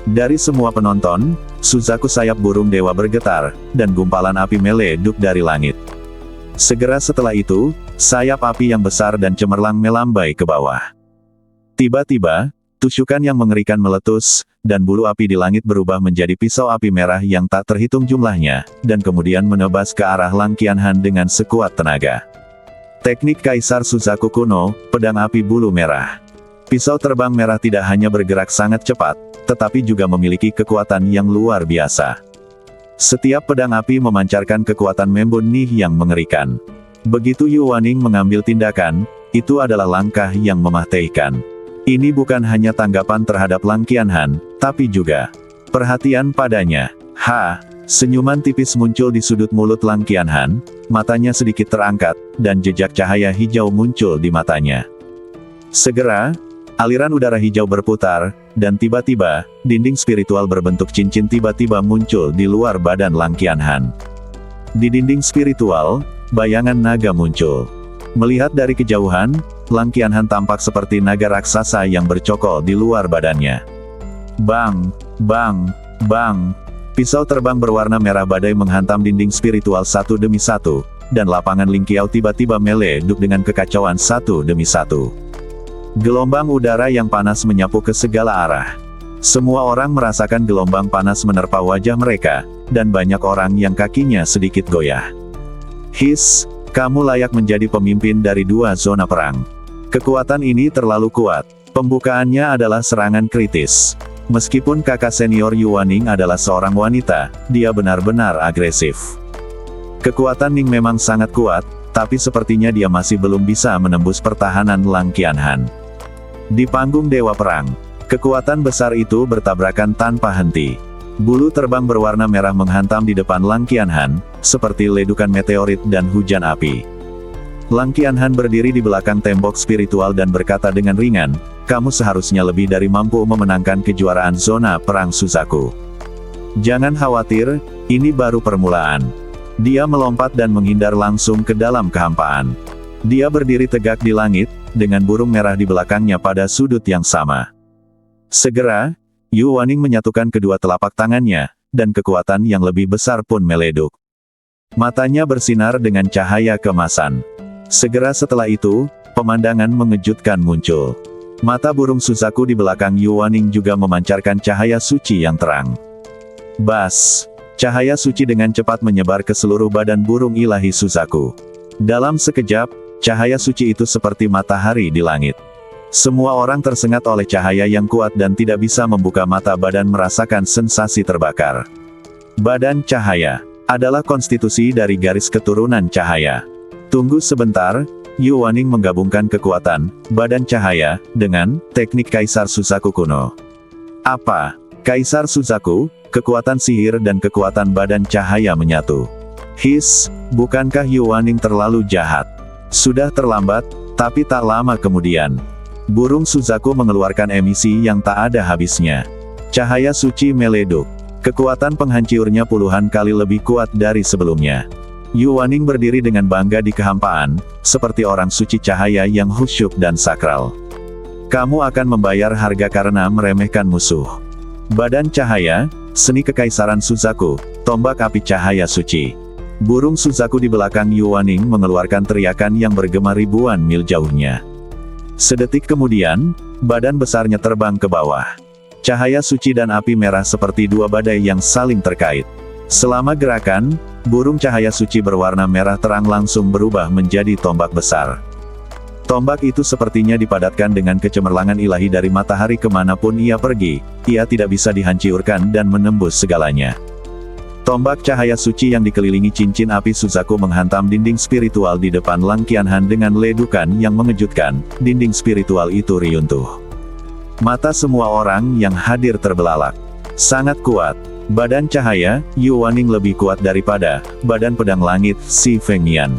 Dari semua penonton, Suzaku sayap burung dewa bergetar, dan gumpalan api meleduk dari langit. Segera setelah itu, sayap api yang besar dan cemerlang melambai ke bawah. Tiba-tiba, tusukan yang mengerikan meletus, dan bulu api di langit berubah menjadi pisau api merah yang tak terhitung jumlahnya, dan kemudian menebas ke arah Lang Qianhan dengan sekuat tenaga. Teknik Kaisar Suzaku kuno, pedang api bulu merah. Pisau terbang merah tidak hanya bergerak sangat cepat, tetapi juga memiliki kekuatan yang luar biasa. Setiap pedang api memancarkan kekuatan membunuh yang mengerikan. Begitu Yuwaning mengambil tindakan, itu adalah langkah yang mematikan. Ini bukan hanya tanggapan terhadap Lang Qianhan, tapi juga perhatian padanya. Senyuman tipis muncul di sudut mulut Lang Qianhan, matanya sedikit terangkat, dan jejak cahaya hijau muncul di matanya. Segera, aliran udara hijau berputar, dan tiba-tiba, dinding spiritual berbentuk cincin tiba-tiba muncul di luar badan Lang Qianhan. Di dinding spiritual, bayangan naga muncul. Melihat dari kejauhan, Lang Qianhan tampak seperti naga raksasa yang bercokol di luar badannya. Bang! Bang! Bang! Pisau terbang berwarna merah badai menghantam dinding spiritual satu demi satu, dan lapangan Lingqiao tiba-tiba meleduk dengan kekacauan satu demi satu. Gelombang udara yang panas menyapu ke segala arah. Semua orang merasakan gelombang panas menerpa wajah mereka, dan banyak orang yang kakinya sedikit goyah. Kamu layak menjadi pemimpin dari dua zona perang. Kekuatan ini terlalu kuat. Pembukaannya adalah serangan kritis. Meskipun kakak senior Yuwaning adalah seorang wanita, dia benar-benar agresif. Kekuatan Ning memang sangat kuat, tapi sepertinya dia masih belum bisa menembus pertahanan Lang Qianhan. Di panggung Dewa Perang, kekuatan besar itu bertabrakan tanpa henti. Bulu terbang berwarna merah menghantam di depan Lang Qianhan, seperti ledukan meteorit dan hujan api. Lang Qianhan berdiri di belakang tembok spiritual dan berkata dengan ringan, "Kamu seharusnya lebih dari mampu memenangkan kejuaraan zona perang Suzaku. Jangan khawatir, ini baru permulaan." Dia melompat dan menghindar langsung ke dalam kehampaan. Dia berdiri tegak di langit, dengan burung merah di belakangnya pada sudut yang sama. Segera, Yuwaning menyatukan kedua telapak tangannya, dan kekuatan yang lebih besar pun meleduk. Matanya bersinar dengan cahaya keemasan. Segera setelah itu, pemandangan mengejutkan muncul. Mata burung Suzaku di belakang Yuwaning juga memancarkan cahaya suci yang terang. Bas! Cahaya suci dengan cepat menyebar ke seluruh badan burung ilahi Suzaku. Dalam sekejap, cahaya suci itu seperti matahari di langit. Semua orang tersengat oleh cahaya yang kuat dan tidak bisa membuka mata badan merasakan sensasi terbakar. Badan cahaya adalah konstitusi dari garis keturunan cahaya. Tunggu sebentar, Yuwaning menggabungkan kekuatan badan cahaya dengan teknik Kaisar Suzaku kuno. Apa? Kaisar Suzaku, kekuatan sihir dan kekuatan badan cahaya menyatu. Bukankah Yuwaning terlalu jahat? Sudah terlambat, tapi tak lama kemudian. Burung Suzaku mengeluarkan emisi yang tak ada habisnya. Cahaya suci meleduk. Kekuatan penghancurnya puluhan kali lebih kuat dari sebelumnya. Yuwaning berdiri dengan bangga di kehampaan, seperti orang suci cahaya yang khusyuk dan sakral. Kamu akan membayar harga karena meremehkan musuh. Badan cahaya, seni kekaisaran Suzaku, tombak api cahaya suci. Burung Suzaku di belakang Yuwaning mengeluarkan teriakan yang bergema ribuan mil jauhnya. Sedetik kemudian, badan besarnya terbang ke bawah. Cahaya suci dan api merah seperti dua badai yang saling terkait. Selama gerakan, burung cahaya suci berwarna merah terang langsung berubah menjadi tombak besar. Tombak itu sepertinya dipadatkan dengan kecemerlangan ilahi dari matahari kemanapun ia pergi, ia tidak bisa dihancurkan dan menembus segalanya. Tombak cahaya suci yang dikelilingi cincin api Suzaku menghantam dinding spiritual di depan Lang Qianhan dengan ledukan yang mengejutkan, dinding spiritual itu runtuh. Mata semua orang yang hadir terbelalak. Sangat kuat. Badan cahaya, Yu Waning lebih kuat daripada badan pedang langit, Si Fengnian.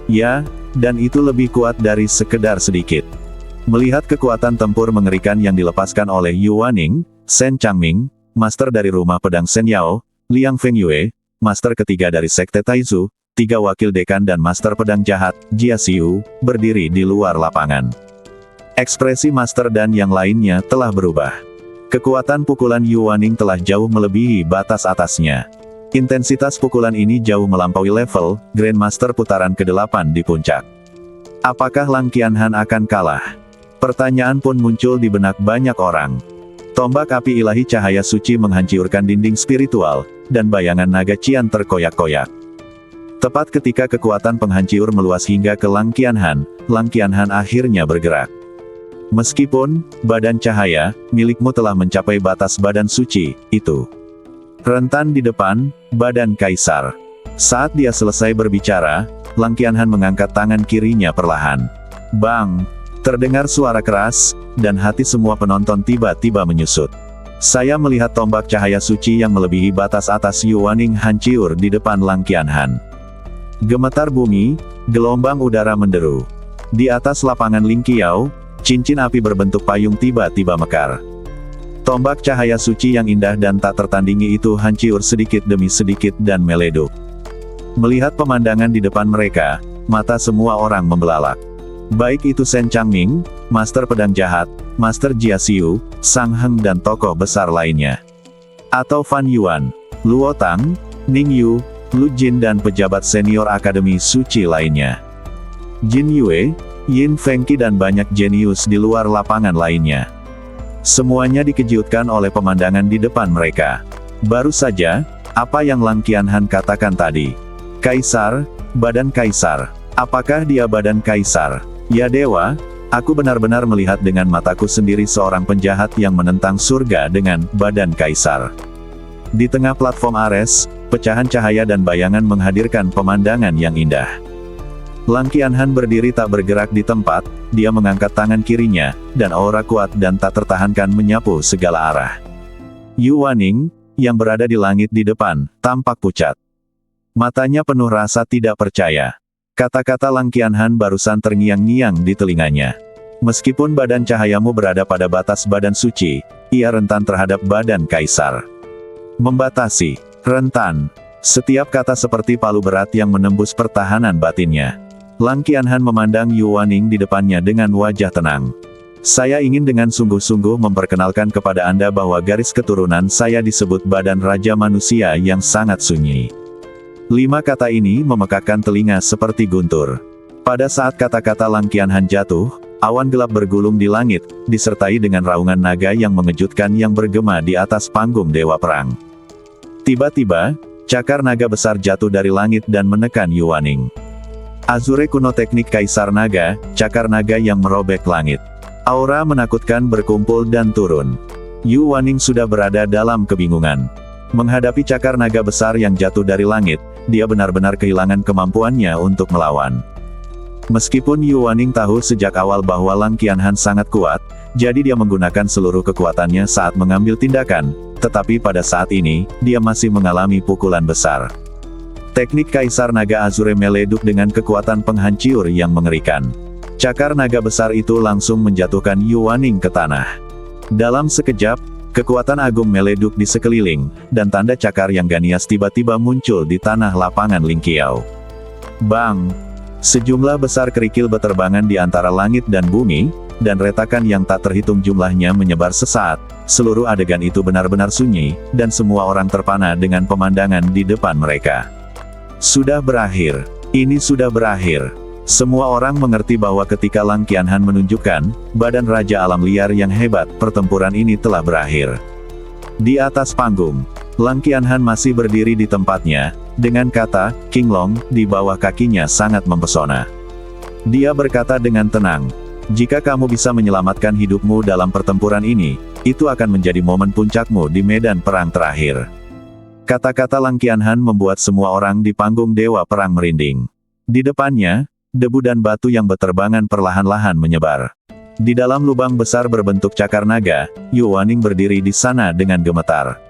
Ya, dan itu lebih kuat dari sekedar sedikit. Melihat kekuatan tempur mengerikan yang dilepaskan oleh Yu Waning, Shen Changming, master dari rumah pedang Shen Yao, Liang Fengyue, master ketiga dari Sekte Taizu, 3 wakil dekan dan master pedang jahat, Jia Xiu, berdiri di luar lapangan. Ekspresi master dan yang lainnya telah berubah. Kekuatan pukulan Yu Waning telah jauh melebihi batas atasnya. Intensitas pukulan ini jauh melampaui level Grandmaster putaran ke-8 di puncak. Apakah Lang Qianhan akan kalah? Pertanyaan pun muncul di benak banyak orang. Tombak api ilahi cahaya suci menghancurkan dinding spiritual, dan bayangan naga Qian terkoyak-koyak. Tepat ketika kekuatan penghancur meluas hingga ke Lang Qianhan akhirnya bergerak. Meskipun, badan cahaya, milikmu telah mencapai batas badan suci, itu. Rentan di depan, badan kaisar. Saat dia selesai berbicara, Lang Qianhan mengangkat tangan kirinya perlahan. Bang! Terdengar suara keras, dan hati semua penonton tiba-tiba menyusut. Saya melihat tombak cahaya suci yang melebihi batas atas Yu Waning hancur di depan Lang Qianhan. Gemetar bumi, gelombang udara menderu. Di atas lapangan Ling Qiao, cincin api berbentuk payung tiba-tiba mekar. Tombak cahaya suci yang indah dan tak tertandingi itu hancur sedikit demi sedikit dan meleduk. Melihat pemandangan di depan mereka, mata semua orang membelalak. Baik itu Shen Changming, master pedang jahat, master Jia Xiu, Sang Heng dan tokoh besar lainnya. Atau Fan Yuan, Luo Tang, Ning Yu, Lu Jin dan pejabat senior Akademi Suci lainnya. Jin Yue, Yin Fengqi dan banyak jenius di luar lapangan lainnya. Semuanya dikejutkan oleh pemandangan di depan mereka. Baru saja, apa yang Lang Qianhan katakan tadi. Kaisar, badan kaisar. Apakah dia badan kaisar? Ya dewa, aku benar-benar melihat dengan mataku sendiri seorang penjahat yang menentang surga dengan badan kaisar. Di tengah platform Ares, pecahan cahaya dan bayangan menghadirkan pemandangan yang indah. Lang Qianhan berdiri tak bergerak di tempat, dia mengangkat tangan kirinya, dan aura kuat dan tak tertahankan menyapu segala arah. Yu Waning, yang berada di langit di depan, tampak pucat. Matanya penuh rasa tidak percaya. Kata-kata Lang Qianhan barusan terngiang-ngiang di telinganya. Meskipun badan cahayamu berada pada batas badan suci, ia rentan terhadap badan kaisar. Membatasi, rentan. Setiap kata seperti palu berat yang menembus pertahanan batinnya. Lang Qianhan memandang Yu Waning di depannya dengan wajah tenang. Saya ingin dengan sungguh-sungguh memperkenalkan kepada Anda bahwa garis keturunan saya disebut badan Raja Manusia yang sangat sunyi. 5 kata ini memekakkan telinga seperti guntur. Pada saat kata-kata Lang Qianhan jatuh, awan gelap bergulung di langit, disertai dengan raungan naga yang mengejutkan yang bergema di atas panggung Dewa Perang. Tiba-tiba, cakar naga besar jatuh dari langit dan menekan Yu Waning. Azure kuno teknik Kaisar Naga, cakar naga yang merobek langit. Aura menakutkan berkumpul dan turun. Yu Waning sudah berada dalam kebingungan. Menghadapi cakar naga besar yang jatuh dari langit, dia benar-benar kehilangan kemampuannya untuk melawan. Meskipun Yu Waning tahu sejak awal bahwa Lang Qianhan sangat kuat, jadi dia menggunakan seluruh kekuatannya saat mengambil tindakan, tetapi pada saat ini, dia masih mengalami pukulan besar. Teknik Kaisar Naga Azure meleduk dengan kekuatan penghancur yang mengerikan. Cakar naga besar itu langsung menjatuhkan Yu Waning ke tanah. Dalam sekejap, kekuatan agung meleduk di sekeliling, dan tanda cakar yang ganias tiba-tiba muncul di tanah lapangan Ling Qiao. Bang! Sejumlah besar kerikil beterbangan di antara langit dan bumi, dan retakan yang tak terhitung jumlahnya menyebar sesaat. Seluruh adegan itu benar-benar sunyi, dan semua orang terpana dengan pemandangan di depan mereka. Sudah berakhir. Ini sudah berakhir. Semua orang mengerti bahwa ketika Lang Qianhan menunjukkan badan Raja Alam Liar yang hebat, pertempuran ini telah berakhir. Di atas panggung, Lang Qianhan masih berdiri di tempatnya, dengan kata, King Long, di bawah kakinya sangat mempesona. Dia berkata dengan tenang, jika kamu bisa menyelamatkan hidupmu dalam pertempuran ini, itu akan menjadi momen puncakmu di medan perang terakhir. Kata-kata Lang Qianhan membuat semua orang di panggung Dewa Perang merinding. Di depannya, debu dan batu yang beterbangan perlahan-lahan menyebar. Di dalam lubang besar berbentuk cakar naga, Yu Waning berdiri di sana dengan gemetar.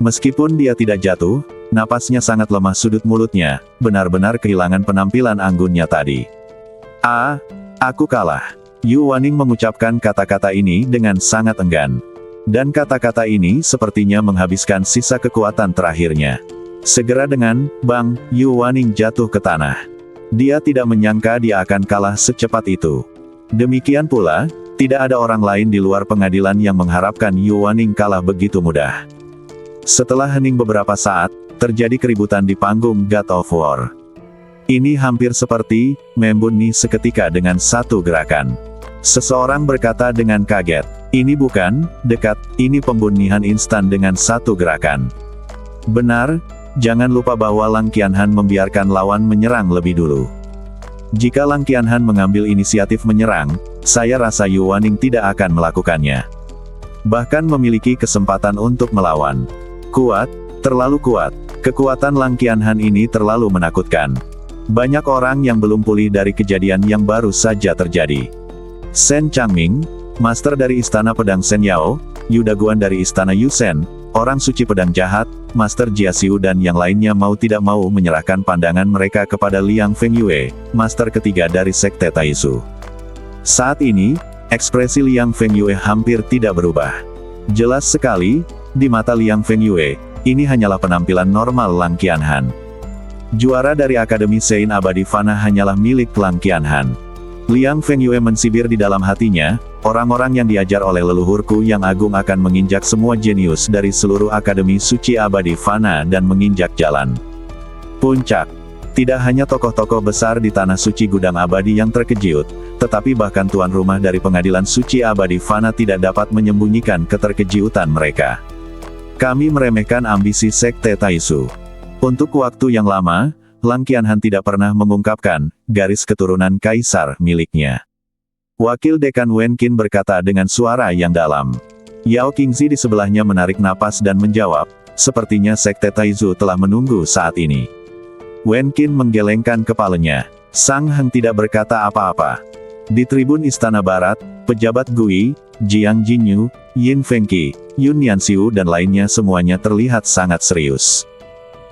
Meskipun dia tidak jatuh, napasnya sangat lemah, sudut mulutnya benar-benar kehilangan penampilan anggunnya tadi. Aku kalah. Yu Waning mengucapkan kata-kata ini dengan sangat enggan. Dan kata-kata ini sepertinya menghabiskan sisa kekuatan terakhirnya. Segera dengan bang, Yu Waning jatuh ke tanah. Dia tidak menyangka dia akan kalah secepat itu. Demikian pula, tidak ada orang lain di luar pengadilan yang mengharapkan Yu Waning kalah begitu mudah. Setelah hening beberapa saat, terjadi keributan di panggung God of War. Ini hampir seperti membunuh seketika dengan satu gerakan. Seseorang berkata dengan kaget, ini bukan dekat, ini pembunuhan instan dengan satu gerakan. Benar, jangan lupa bahwa Lang Qianhan membiarkan lawan menyerang lebih dulu. Jika Lang Qianhan mengambil inisiatif menyerang, saya rasa Yu Waning tidak akan melakukannya. Bahkan memiliki kesempatan untuk melawan. Kuat, terlalu kuat. Kekuatan Lang Qianhan ini terlalu menakutkan. Banyak orang yang belum pulih dari kejadian yang baru saja terjadi. Shen Changming, Master dari Istana Pedang Shen Yao, Yu Daguan dari Istana Yusen, Orang Suci Pedang Jahat, Master Jia Xiu dan yang lainnya mau tidak mau menyerahkan pandangan mereka kepada Liang Fengyue, Master ketiga dari Sekte Taizu. Saat ini, ekspresi Liang Fengyue hampir tidak berubah. Jelas sekali, di mata Liang Fengyue, ini hanyalah penampilan normal Lang Qianhan. Juara dari Akademi Sein Abadi Fana hanyalah milik Lang Qianhan. Liang Fengyue mensibir di dalam hatinya, orang-orang yang diajar oleh leluhurku yang agung akan menginjak semua jenius dari seluruh Akademi Suci Abadi Fana dan menginjak jalan puncak. Tidak hanya tokoh-tokoh besar di Tanah Suci Gudang Abadi yang terkejut, tetapi bahkan tuan rumah dari Pengadilan Suci Abadi Fana tidak dapat menyembunyikan keterkejutan mereka. Kami meremehkan ambisi Sekte Taizu. Untuk waktu yang lama, Lang Qianhan tidak pernah mengungkapkan garis keturunan kaisar miliknya. Wakil Dekan Wen Qin berkata dengan suara yang dalam. Yao Qingzi di sebelahnya menarik napas dan menjawab, sepertinya Sekte Taizu telah menunggu saat ini. Wen Qin menggelengkan kepalanya. Sang Heng tidak berkata apa-apa. Di tribun Istana Barat, pejabat Gui, Jiang Jinyu, Yin Fengqi, Yun Yanxiu dan lainnya semuanya terlihat sangat serius.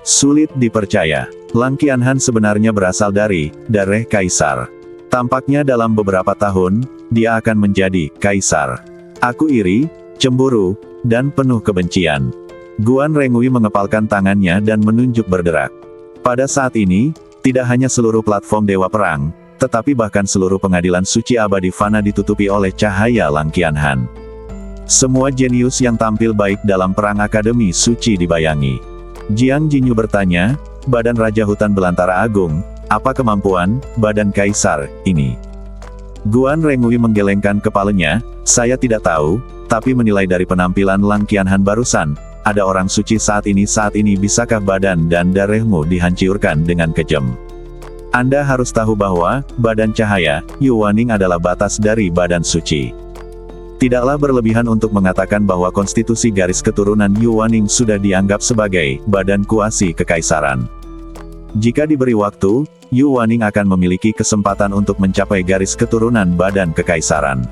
Sulit dipercaya, Lang Qianhan sebenarnya berasal dari darah kaisar. Tampaknya dalam beberapa tahun, dia akan menjadi kaisar. Aku iri, cemburu, dan penuh kebencian. Guan Rengui mengepalkan tangannya dan menunjuk berderak. Pada saat ini, tidak hanya seluruh platform Dewa Perang, tetapi bahkan seluruh Pengadilan Suci Abadi Fana ditutupi oleh cahaya Lang Qianhan. Semua jenius yang tampil baik dalam Perang Akademi Suci dibayangi. Jiang Jinyu bertanya, Badan Raja Hutan Belantara Agung, apa kemampuan Badan Kaisar ini? Guan Rengui menggelengkan kepalanya, saya tidak tahu, tapi menilai dari penampilan Lang Qianhan barusan, ada orang suci saat ini bisakah badan dan darahmu dihancurkan dengan kejam? Anda harus tahu bahwa, badan cahaya, Yu Waning adalah batas dari badan suci. Tidaklah berlebihan untuk mengatakan bahwa konstitusi garis keturunan Yu Waning sudah dianggap sebagai badan kuasi kekaisaran. Jika diberi waktu, Yu Waning akan memiliki kesempatan untuk mencapai garis keturunan badan kekaisaran.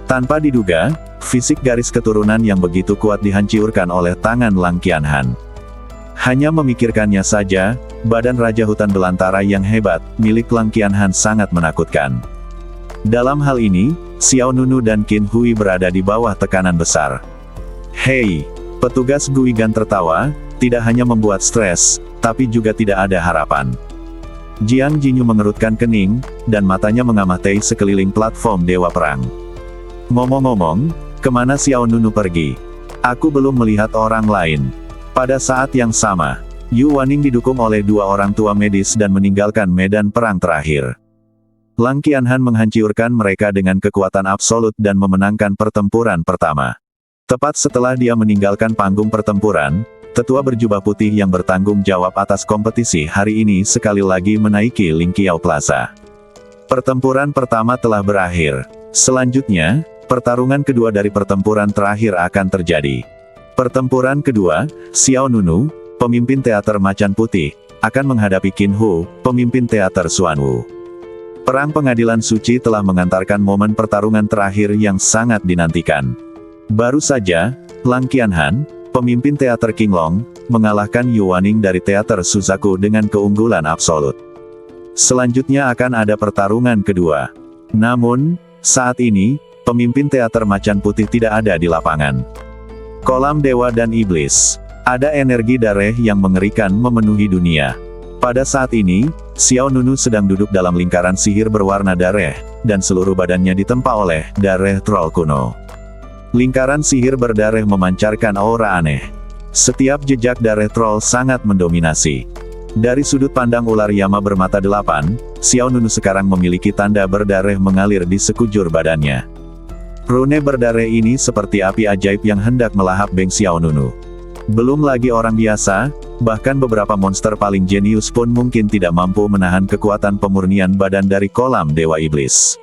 Tanpa diduga, fisik garis keturunan yang begitu kuat dihancurkan oleh tangan Lang Qianhan. Hanya memikirkannya saja, badan Raja Hutan Belantara yang hebat, milik Lang Qianhan sangat menakutkan. Dalam hal ini, Xiao Nunu dan Qin Hui berada di bawah tekanan besar. Hei, petugas Guigan tertawa, tidak hanya membuat stres, tapi juga tidak ada harapan. Jiang Jinyu mengerutkan kening, dan matanya mengamati sekeliling platform Dewa Perang. Ngomong-ngomong, kemana Xiao Nunu pergi? Aku belum melihat orang lain. Pada saat yang sama, Yu Waning didukung oleh dua orang tua medis dan meninggalkan medan perang terakhir. Lang Qianhan menghancurkan mereka dengan kekuatan absolut dan memenangkan pertempuran pertama. Tepat setelah dia meninggalkan panggung pertempuran, tetua berjubah putih yang bertanggung jawab atas kompetisi hari ini sekali lagi menaiki Lingqiao Plaza. Pertempuran pertama telah berakhir. Selanjutnya, pertarungan kedua dari pertempuran terakhir akan terjadi. Pertempuran kedua, Xiao Nunu, pemimpin teater Macan Putih, akan menghadapi Qin Hu, pemimpin teater Xuanwu. Perang Pengadilan Suci telah mengantarkan momen pertarungan terakhir yang sangat dinantikan. Baru saja, Lang Qianhan, pemimpin teater Qinglong, mengalahkan Yu Waning dari teater Suzaku dengan keunggulan absolut. Selanjutnya akan ada pertarungan kedua. Namun, saat ini, pemimpin teater Macan Putih tidak ada di lapangan. Kolam Dewa dan Iblis. Ada energi darah yang mengerikan memenuhi dunia. Pada saat ini, Xiao Nunu sedang duduk dalam lingkaran sihir berwarna darah, dan seluruh badannya ditempa oleh darah troll kuno. Lingkaran sihir berdarah memancarkan aura aneh. Setiap jejak darah troll sangat mendominasi. Dari sudut pandang ular Yama bermata 8, Xiao Nunu sekarang memiliki tanda berdarah mengalir di sekujur badannya. Rune berdarah ini seperti api ajaib yang hendak melahap Beng Xiao Nunu. Belum lagi orang biasa, bahkan beberapa monster paling jenius pun mungkin tidak mampu menahan kekuatan pemurnian badan dari kolam Dewa Iblis.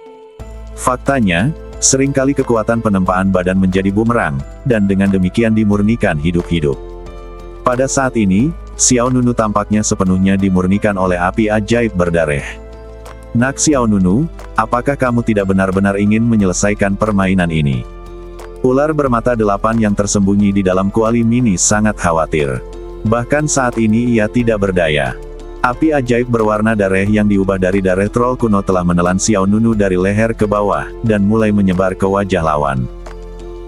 Faktanya, seringkali kekuatan penempaan badan menjadi bumerang, dan dengan demikian dimurnikan hidup-hidup. Pada saat ini, Xiao Nunu tampaknya sepenuhnya dimurnikan oleh api ajaib berdarah. Nak Xiao Nunu, apakah kamu tidak benar-benar ingin menyelesaikan permainan ini? Ular bermata 8 yang tersembunyi di dalam kuali mini sangat khawatir. Bahkan saat ini ia tidak berdaya. Api ajaib berwarna darah yang diubah dari darah troll kuno telah menelan Xiao Nunu dari leher ke bawah, dan mulai menyebar ke wajah lawan.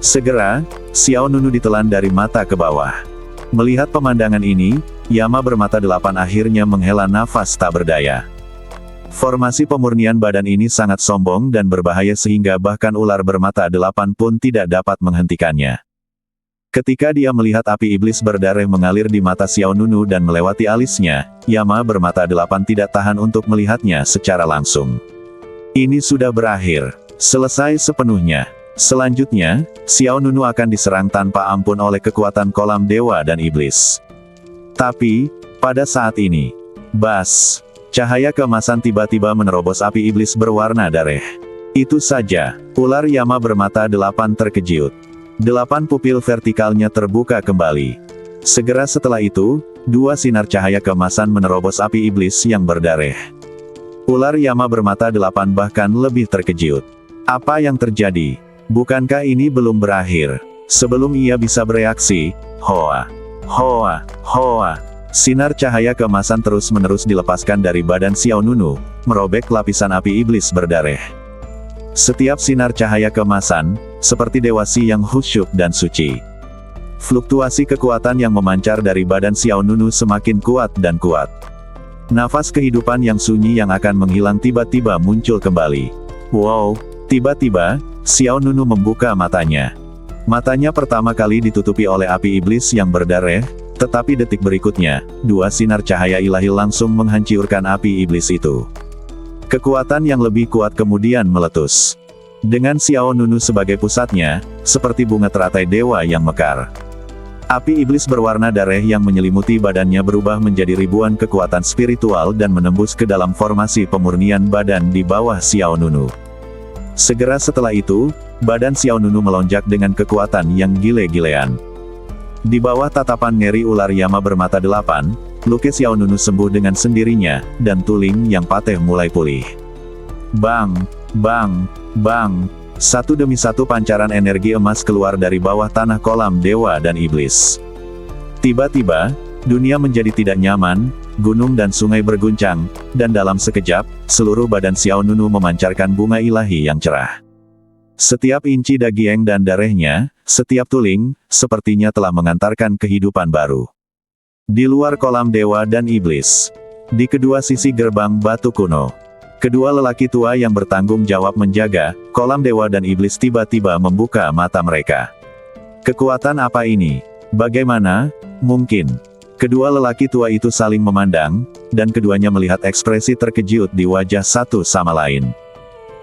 Segera, Xiao Nunu ditelan dari mata ke bawah. Melihat pemandangan ini, Yama bermata 8 akhirnya menghela nafas tak berdaya. Formasi pemurnian badan ini sangat sombong dan berbahaya sehingga bahkan ular bermata 8 pun tidak dapat menghentikannya. Ketika dia melihat api iblis berdarah mengalir di mata Xiao Nunu dan melewati alisnya, Yama bermata 8 tidak tahan untuk melihatnya secara langsung. Ini sudah berakhir. Selesai sepenuhnya. Selanjutnya, Xiao Nunu akan diserang tanpa ampun oleh kekuatan kolam dewa dan iblis. Tapi, pada saat ini, bas! Cahaya keemasan tiba-tiba menerobos api iblis berwarna darah. Itu saja, ular Yama bermata 8 terkejut. 8 pupil vertikalnya terbuka kembali. Segera setelah itu, 2 sinar cahaya keemasan menerobos api iblis yang berdarah. Ular Yama bermata 8 bahkan lebih terkejut. Apa yang terjadi? Bukankah ini belum berakhir? Sebelum ia bisa bereaksi, hoa, hoa, hoa. Sinar cahaya keemasan terus-menerus dilepaskan dari badan Xiao Nunu, merobek lapisan api iblis berdarah. Setiap sinar cahaya keemasan, seperti dewasi yang khusyuk dan suci. Fluktuasi kekuatan yang memancar dari badan Xiao Nunu semakin kuat dan kuat. Nafas kehidupan yang sunyi yang akan menghilang tiba-tiba muncul kembali. Wow, tiba-tiba, Xiao Nunu membuka matanya. Matanya pertama kali ditutupi oleh api iblis yang berdarah, tetapi detik berikutnya, 2 sinar cahaya ilahi langsung menghancurkan api iblis itu. Kekuatan yang lebih kuat kemudian meletus. Dengan Xiao Nunu sebagai pusatnya, seperti bunga teratai dewa yang mekar. Api iblis berwarna darah yang menyelimuti badannya berubah menjadi ribuan kekuatan spiritual dan menembus ke dalam formasi pemurnian badan di bawah Xiao Nunu. Segera setelah itu, badan Xiao Nunu melonjak dengan kekuatan yang gile-gilean. Di bawah tatapan ngeri ular Yama bermata 8, luka Xiao Nunu sembuh dengan sendirinya, dan tuling yang patah mulai pulih. Bang! Bang! Bang! Satu demi satu pancaran energi emas keluar dari bawah tanah kolam dewa dan iblis. Tiba-tiba, dunia menjadi tidak nyaman, gunung dan sungai berguncang, dan dalam sekejap, seluruh badan Xiao Nunu memancarkan bunga ilahi yang cerah. Setiap inci daging dan darahnya, setiap tuling, sepertinya telah mengantarkan kehidupan baru. Di luar kolam dewa dan iblis, di kedua sisi gerbang batu kuno, kedua lelaki tua yang bertanggung jawab menjaga kolam dewa dan iblis tiba-tiba membuka mata mereka. Kekuatan apa ini? Bagaimana mungkin? Kedua lelaki tua itu saling memandang, dan keduanya melihat ekspresi terkejut di wajah satu sama lain.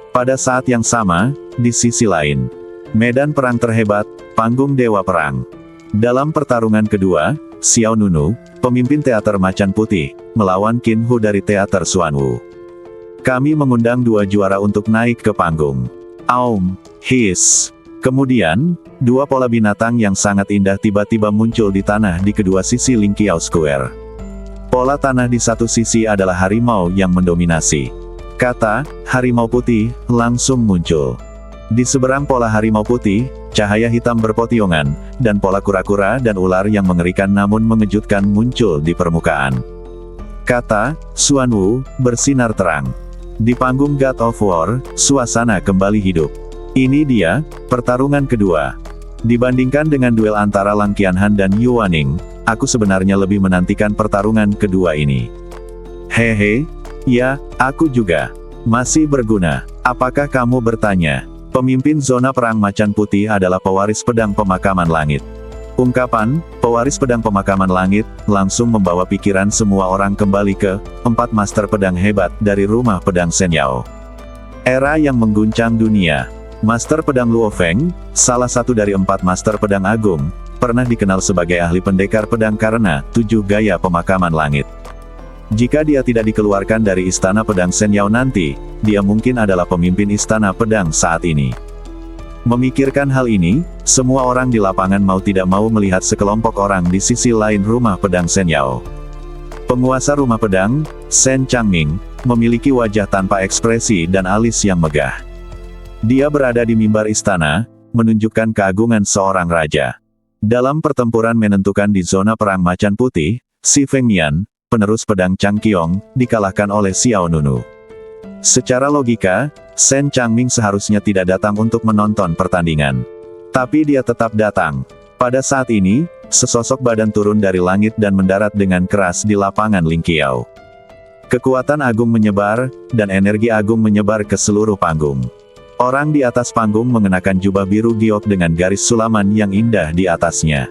Pada saat yang sama, di sisi lain, medan perang terhebat, panggung dewa perang. Dalam pertarungan kedua, Xiao Nunu, pemimpin teater Macan Putih, melawan Qin Hu dari teater Xuanwu. Kami mengundang 2 juara untuk naik ke panggung. Aum, hiss. Kemudian, 2 pola binatang yang sangat indah tiba-tiba muncul di tanah di kedua sisi Lingqiao Square. Pola tanah di satu sisi adalah harimau yang mendominasi. Kata harimau putih langsung muncul. Di seberang pola harimau putih, cahaya hitam berpotiongan, dan pola kura-kura dan ular yang mengerikan namun mengejutkan muncul di permukaan. Kata Xuan Wu bersinar terang. Di panggung God of War, suasana kembali hidup. Ini dia, pertarungan kedua. Dibandingkan dengan duel antara Lang Qianhan dan Yu Waning, aku sebenarnya lebih menantikan pertarungan kedua ini. Hehe, ya, aku juga. Masih berguna. Apakah kamu bertanya? Pemimpin zona perang macan putih adalah pewaris pedang pemakaman langit. Ungkapan, pewaris pedang pemakaman langit, langsung membawa pikiran semua orang kembali ke 4 master pedang hebat dari rumah pedang Shen Yao. Era yang mengguncang dunia. Master pedang Luo Feng, salah satu dari 4 master pedang agung, pernah dikenal sebagai ahli pendekar pedang karena 7 gaya pemakaman langit. Jika dia tidak dikeluarkan dari istana pedang Shen Yao nanti, dia mungkin adalah pemimpin istana pedang saat ini. Memikirkan hal ini, semua orang di lapangan mau tidak mau melihat sekelompok orang di sisi lain rumah pedang Shen Yao. Penguasa rumah pedang, Shen Changming, memiliki wajah tanpa ekspresi dan alis yang megah. Dia berada di mimbar istana, menunjukkan keagungan seorang raja. Dalam pertempuran menentukan di zona perang macan putih, Si Fengmian, penerus pedang Chang Qiong, dikalahkan oleh Xiao Nunu. Secara logika, Shen Changming seharusnya tidak datang untuk menonton pertandingan. Tapi dia tetap datang. Pada saat ini, sesosok badan turun dari langit dan mendarat dengan keras di lapangan Lingqiao. Kekuatan agung menyebar, dan energi agung menyebar ke seluruh panggung. Orang di atas panggung mengenakan jubah biru giok dengan garis sulaman yang indah di atasnya.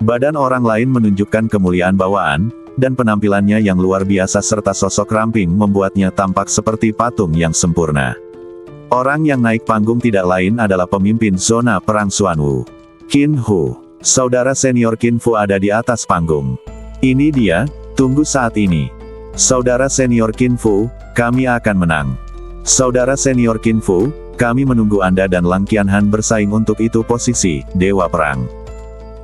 Badan orang lain menunjukkan kemuliaan bawaan, dan penampilannya yang luar biasa serta sosok ramping membuatnya tampak seperti patung yang sempurna. Orang yang naik panggung tidak lain adalah pemimpin zona perang Xuan Wu. Qin Hu, saudara senior Qin Fu ada di atas panggung. Ini dia, tunggu saat ini. Saudara senior Qin Fu, kami akan menang. Saudara senior Qin Fu, kami menunggu Anda dan Lang Qianhan bersaing untuk itu posisi Dewa Perang.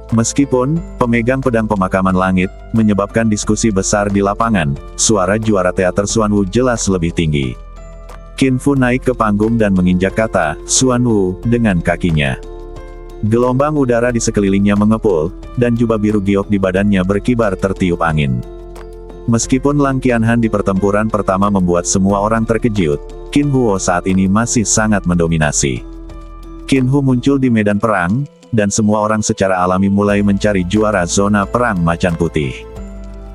Meskipun pemegang pedang pemakaman langit menyebabkan diskusi besar di lapangan, suara juara teater Xuan Wu jelas lebih tinggi. Qin Fu naik ke panggung dan menginjak kata Xuan Wu dengan kakinya. Gelombang udara di sekelilingnya mengepul, dan jubah biru giok di badannya berkibar tertiup angin. Meskipun Lang Qianhan di pertempuran pertama membuat semua orang terkejut, Qin Huo saat ini masih sangat mendominasi. Qin Hu muncul di medan perang, dan semua orang secara alami mulai mencari juara zona perang macan putih.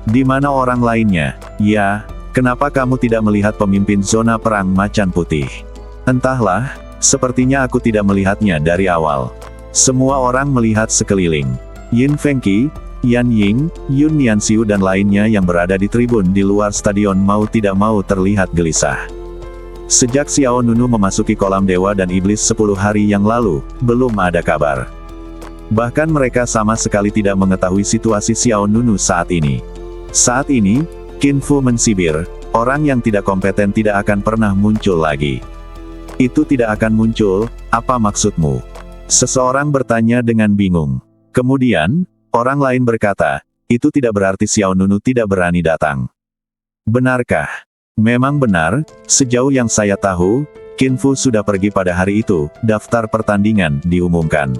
Di mana orang lainnya? Ya, kenapa kamu tidak melihat pemimpin zona perang macan putih? Entahlah, sepertinya aku tidak melihatnya dari awal. Semua orang melihat sekeliling. Yin Fengqi, Yan Ying, Yun Nianxiu dan lainnya yang berada di tribun di luar stadion mau tidak mau terlihat gelisah. Sejak Xiao Nunu memasuki kolam dewa dan iblis 10 hari yang lalu, belum ada kabar. Bahkan mereka sama sekali tidak mengetahui situasi Xiao Nunu saat ini. Saat ini, Qin Fu mensibir, orang yang tidak kompeten tidak akan pernah muncul lagi. Itu tidak akan muncul, apa maksudmu? Seseorang bertanya dengan bingung. Kemudian, orang lain berkata, itu tidak berarti Xiao Nunu tidak berani datang. Benarkah? Memang benar, sejauh yang saya tahu, Qin Fu sudah pergi pada hari itu, daftar pertandingan diumumkan.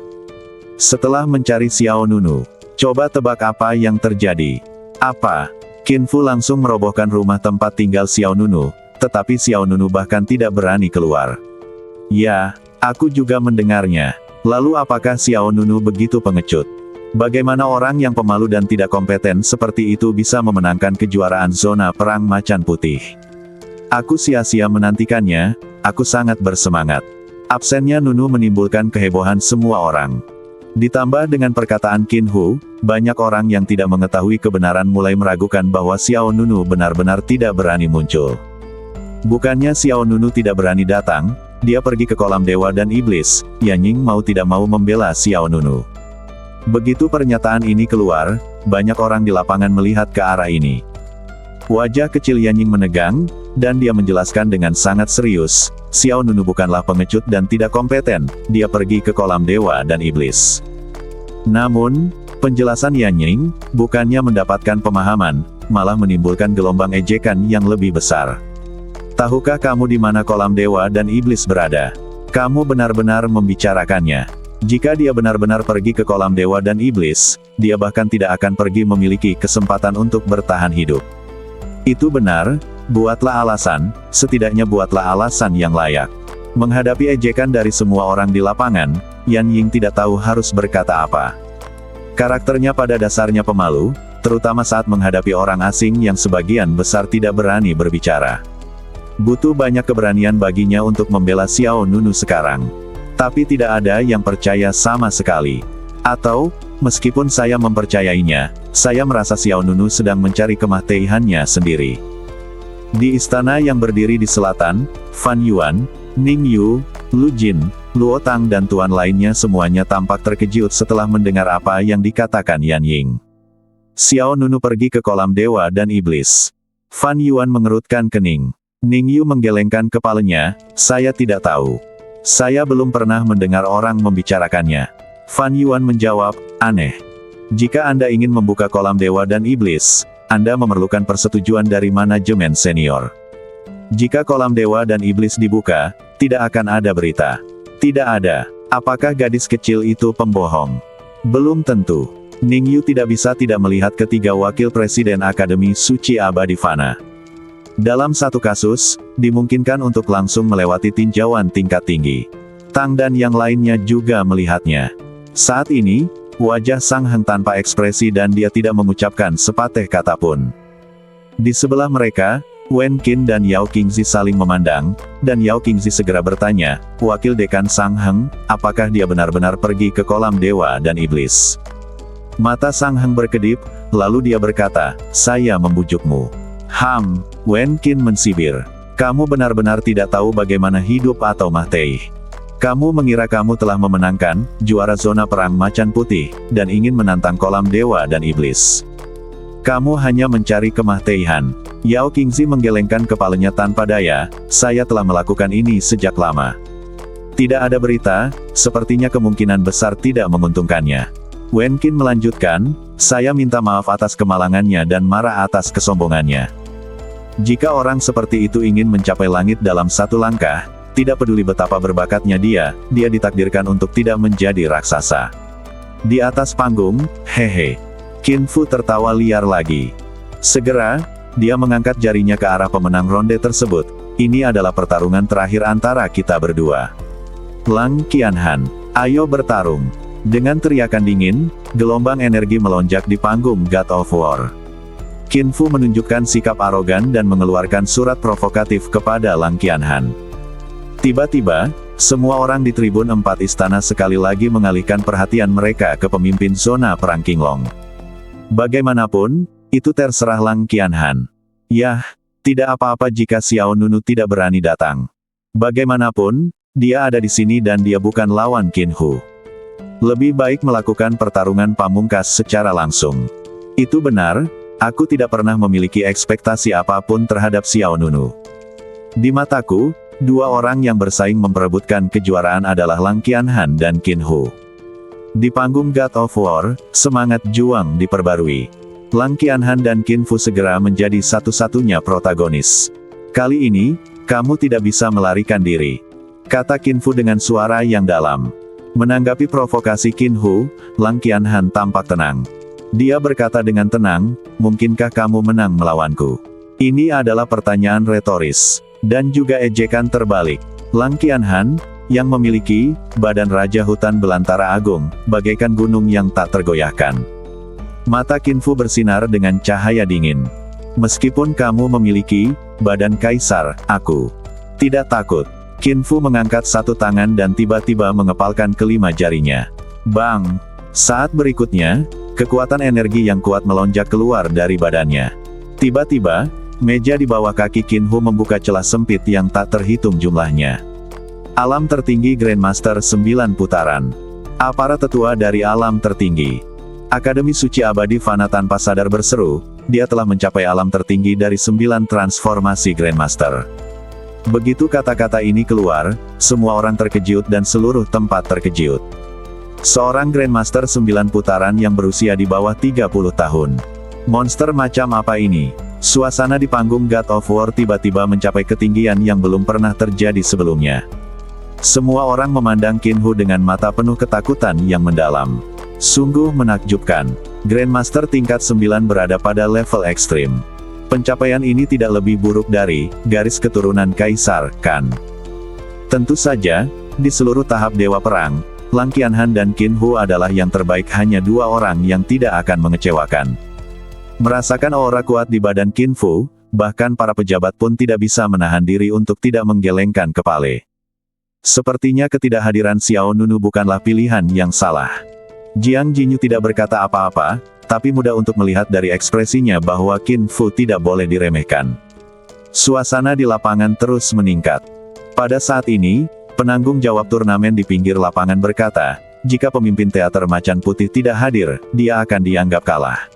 Setelah mencari Xiao Nunu, coba tebak apa yang terjadi. Apa? Qin Fu langsung merobohkan rumah tempat tinggal Xiao Nunu, tetapi Xiao Nunu bahkan tidak berani keluar. Ya, aku juga mendengarnya. Lalu apakah Xiao Nunu begitu pengecut? Bagaimana orang yang pemalu dan tidak kompeten seperti itu bisa memenangkan kejuaraan zona perang macan putih? Aku sia-sia menantikannya, aku sangat bersemangat. Absennya Nunu menimbulkan kehebohan semua orang. Ditambah dengan perkataan Qin Hu, banyak orang yang tidak mengetahui kebenaran mulai meragukan bahwa Xiao Nunu benar-benar tidak berani muncul. Bukannya Xiao Nunu tidak berani datang, dia pergi ke kolam dewa dan iblis, Yan Ying mau tidak mau membela Xiao Nunu. Begitu pernyataan ini keluar, banyak orang di lapangan melihat ke arah ini. Wajah kecil Yan Ying menegang, dan dia menjelaskan dengan sangat serius, Xiao Nunu bukanlah pengecut dan tidak kompeten, dia pergi ke kolam dewa dan iblis. Namun, penjelasan Yan Ying, bukannya mendapatkan pemahaman, malah menimbulkan gelombang ejekan yang lebih besar. Tahukah kamu di mana kolam dewa dan iblis berada? Kamu benar-benar membicarakannya. Jika dia benar-benar pergi ke kolam dewa dan iblis, dia bahkan tidak akan pergi memiliki kesempatan untuk bertahan hidup. Itu benar, buatlah alasan, setidaknya buatlah alasan yang layak. Menghadapi ejekan dari semua orang di lapangan, Yan Ying tidak tahu harus berkata apa. Karakternya pada dasarnya pemalu, terutama saat menghadapi orang asing yang sebagian besar tidak berani berbicara. Butuh banyak keberanian baginya untuk membela Xiao Nunu sekarang. Tapi tidak ada yang percaya sama sekali. Atau, meskipun saya mempercayainya, saya merasa Xiao Nunu sedang mencari kematiannya sendiri. Di istana yang berdiri di selatan, Fan Yuan, Ning Yu, Lu Jin, Luo Tang dan tuan lainnya semuanya tampak terkejut setelah mendengar apa yang dikatakan Yan Ying. Xiao Nunu pergi ke kolam dewa dan iblis. Fan Yuan mengerutkan kening. Ning Yu menggelengkan kepalanya, saya tidak tahu. Saya belum pernah mendengar orang membicarakannya. Fan Yuan menjawab, aneh. Jika Anda ingin membuka kolam dewa dan iblis, Anda memerlukan persetujuan dari manajemen senior. Jika kolam dewa dan iblis dibuka, tidak akan ada berita. Tidak ada. Apakah gadis kecil itu pembohong? Belum tentu. Ning Yu tidak bisa tidak melihat ketiga wakil presiden Akademi Suci Abadi Fana. Dalam satu kasus, dimungkinkan untuk langsung melewati tinjauan tingkat tinggi. Tang dan yang lainnya juga melihatnya. Saat ini, wajah Sang Heng tanpa ekspresi dan dia tidak mengucapkan sepatah kata pun. Di sebelah mereka, Wen Qin dan Yao Qingzi saling memandang, dan Yao Qingzi segera bertanya, wakil dekan Sang Heng, apakah dia benar-benar pergi ke kolam dewa dan iblis? Mata Sang Heng berkedip, lalu dia berkata, saya membujukmu. Wen Qin mensibir. Kamu benar-benar tidak tahu bagaimana hidup atau mati. Kamu mengira kamu telah memenangkan juara zona perang macan putih, dan ingin menantang kolam dewa dan iblis. Kamu hanya mencari kematian. Yao Qingzi menggelengkan kepalanya tanpa daya, saya telah melakukan ini sejak lama. Tidak ada berita, sepertinya kemungkinan besar tidak menguntungkannya. Wen Qin melanjutkan, saya minta maaf atas kemalangannya dan marah atas kesombongannya. Jika orang seperti itu ingin mencapai langit dalam satu langkah, tidak peduli betapa berbakatnya dia ditakdirkan untuk tidak menjadi raksasa. Di atas panggung, hehe. Qin Fu tertawa liar lagi. Segera, dia mengangkat jarinya ke arah pemenang ronde tersebut. Ini adalah pertarungan terakhir antara kita berdua. Lang Qianhan, ayo bertarung. Dengan teriakan dingin, gelombang energi melonjak di panggung God of War. Qin Fu menunjukkan sikap arogan dan mengeluarkan surat provokatif kepada Lang Qianhan. Tiba-tiba, semua orang di tribun 4 istana sekali lagi mengalihkan perhatian mereka ke pemimpin zona perang Qinglong. Bagaimanapun, itu terserah Lang Qianhan. Yah, tidak apa-apa jika Xiao Nunu tidak berani datang. Bagaimanapun, dia ada di sini dan dia bukan lawan Qin Hu. Lebih baik melakukan pertarungan pamungkas secara langsung. Itu benar. Aku tidak pernah memiliki ekspektasi apapun terhadap Xiao Nunu. Di mataku, dua orang yang bersaing memperebutkan kejuaraan adalah Lang Qianhan dan Qin Hu. Di panggung God of War, semangat juang diperbarui. Lang Qianhan dan Qin Fu segera menjadi satu-satunya protagonis. Kali ini, kamu tidak bisa melarikan diri, kata Qin Fu dengan suara yang dalam. Menanggapi provokasi Qin Hu, Lang Qianhan tampak tenang. Dia berkata dengan tenang, mungkinkah kamu menang melawanku? Ini adalah pertanyaan retoris, dan juga ejekan terbalik. Lang Qianhan, yang memiliki badan Raja Hutan Belantara Agung, bagaikan gunung yang tak tergoyahkan. Mata Qin Fu bersinar dengan cahaya dingin. Meskipun kamu memiliki badan kaisar, aku tidak takut. Qin Fu mengangkat satu tangan dan tiba-tiba mengepalkan kelima jarinya. Bang! Saat berikutnya, kekuatan energi yang kuat melonjak keluar dari badannya. Tiba-tiba, meja di bawah kaki Qin Hu membuka celah sempit yang tak terhitung jumlahnya. Alam tertinggi Grandmaster 9 putaran. Aparat tetua dari alam tertinggi. Akademi Suci Abadi Fana tanpa sadar berseru, dia telah mencapai alam tertinggi dari 9 transformasi Grandmaster. Begitu kata-kata ini keluar, semua orang terkejut dan seluruh tempat terkejut. Seorang Grandmaster 9 putaran yang berusia di bawah 30 tahun. Monster macam apa ini? Suasana di panggung God of War tiba-tiba mencapai ketinggian yang belum pernah terjadi sebelumnya. Semua orang memandang Qin Hu dengan mata penuh ketakutan yang mendalam. Sungguh menakjubkan. Grandmaster tingkat 9 berada pada level ekstrim. Pencapaian ini tidak lebih buruk dari garis keturunan Kaisar Kan. Tentu saja, di seluruh tahap Dewa Perang, Lang Qianhan dan Qin Hu adalah yang terbaik, hanya dua orang yang tidak akan mengecewakan. Merasakan aura kuat di badan Qin Hu, bahkan para pejabat pun tidak bisa menahan diri untuk tidak menggelengkan kepala. Sepertinya ketidakhadiran Xiao Nunu bukanlah pilihan yang salah. Jiang Jinyu tidak berkata apa-apa, tapi mudah untuk melihat dari ekspresinya bahwa Qin Hu tidak boleh diremehkan. Suasana di lapangan terus meningkat. Pada saat ini, penanggung jawab turnamen di pinggir lapangan berkata, jika pemimpin teater Macan Putih tidak hadir, dia akan dianggap kalah.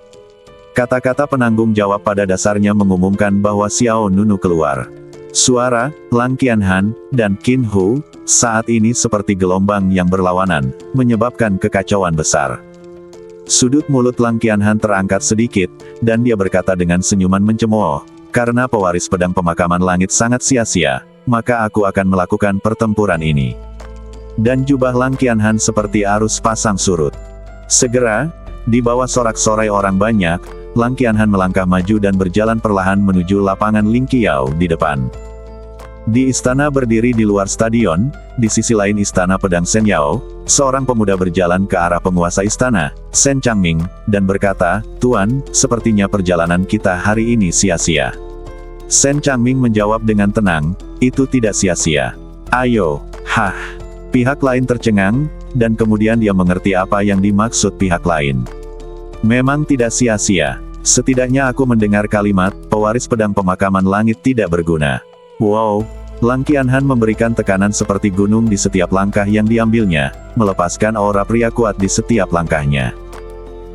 Kata-kata penanggung jawab pada dasarnya mengumumkan bahwa Xiao Nunu keluar. Suara Lang Qianhan dan Qin Hu saat ini seperti gelombang yang berlawanan, menyebabkan kekacauan besar. Sudut mulut Lang Qianhan terangkat sedikit, dan dia berkata dengan senyuman mencemooh, karena pewaris pedang pemakaman langit sangat sia-sia, maka aku akan melakukan pertempuran ini. Dan jubah Lang Qianhan seperti arus pasang surut. Segera, di bawah sorak-sorai orang banyak, Lang Qianhan melangkah maju dan berjalan perlahan menuju lapangan Ling Qiao di depan. Di istana berdiri di luar stadion, di sisi lain istana pedang Shen Yao, seorang pemuda berjalan ke arah penguasa istana, Shen Changming, dan berkata, "Tuan, sepertinya perjalanan kita hari ini sia-sia." Shen Changming menjawab dengan tenang, "Itu tidak sia-sia. Ayo." Hah. Pihak lain tercengang, dan kemudian dia mengerti apa yang dimaksud pihak lain. Memang tidak sia-sia. Setidaknya aku mendengar kalimat, pewaris pedang pemakaman langit tidak berguna. Wow. Lang Qianhan memberikan tekanan seperti gunung di setiap langkah yang diambilnya, melepaskan aura pria kuat di setiap langkahnya.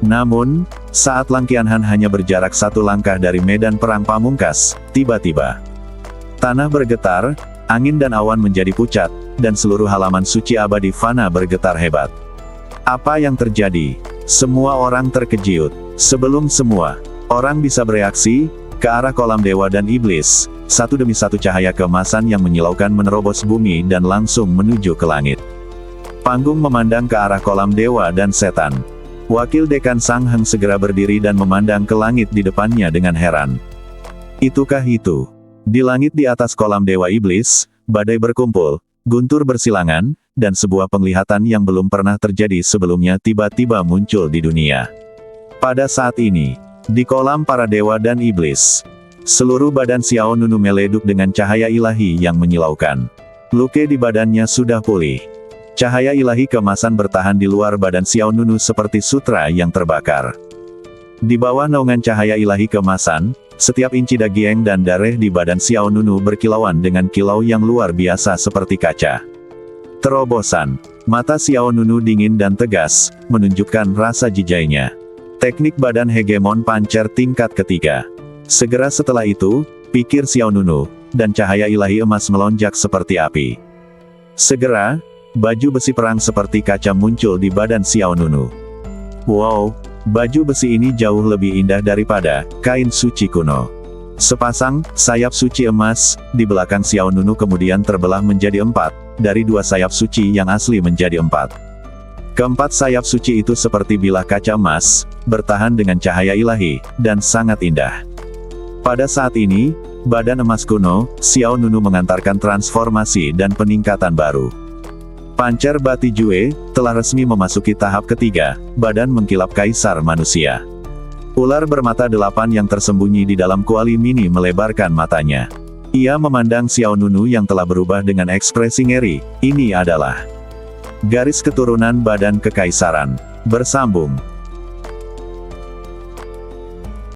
Namun, saat Lang Qianhan hanya berjarak satu langkah dari medan perang pamungkas, tiba-tiba tanah bergetar, angin dan awan menjadi pucat, dan seluruh halaman suci abadi fana bergetar hebat. Apa yang terjadi? Semua orang terkejut. Sebelum semua orang bisa bereaksi, ke arah kolam dewa dan iblis, satu demi satu cahaya keemasan yang menyilaukan menerobos bumi dan langsung menuju ke langit. Panggung memandang ke arah kolam dewa dan setan. Wakil Dekan Sang Heng segera berdiri dan memandang ke langit di depannya dengan heran. Itukah itu? Di langit di atas kolam dewa iblis, badai berkumpul, guntur bersilangan, dan sebuah penglihatan yang belum pernah terjadi sebelumnya tiba-tiba muncul di dunia. Pada saat ini, di kolam para dewa dan iblis, seluruh badan Xiao Nunu meleduk dengan cahaya ilahi yang menyilaukan. Luka di badannya sudah pulih. Cahaya ilahi keemasan bertahan di luar badan Xiao Nunu seperti sutra yang terbakar. Di bawah naungan cahaya ilahi keemasan, setiap inci daging dan darah di badan Xiao Nunu berkilauan dengan kilau yang luar biasa seperti kaca. Terobosan. Mata Xiao Nunu dingin dan tegas, menunjukkan rasa jijainya. Teknik badan hegemon pancer tingkat ketiga. Segera setelah itu, pikir Xiao Nunu, dan cahaya ilahi emas melonjak seperti api. Segera, baju besi perang seperti kaca muncul di badan Xiao Nunu. Wow, baju besi ini jauh lebih indah daripada kain suci kuno. Sepasang sayap suci emas di belakang Xiao Nunu kemudian terbelah menjadi 4, dari 2 sayap suci yang asli menjadi 4. Keempat sayap suci itu seperti bilah kaca emas, bertahan dengan cahaya ilahi, dan sangat indah. Pada saat ini, badan emas kuno, Xiao Nunu mengantarkan transformasi dan peningkatan baru. Pancer Bati Jue telah resmi memasuki tahap ketiga, badan mengkilap kaisar manusia. Ular bermata 8 yang tersembunyi di dalam kuali mini melebarkan matanya. Ia memandang Xiao Nunu yang telah berubah dengan ekspresi ngeri. Ini adalah garis keturunan badan kekaisaran. Bersambung.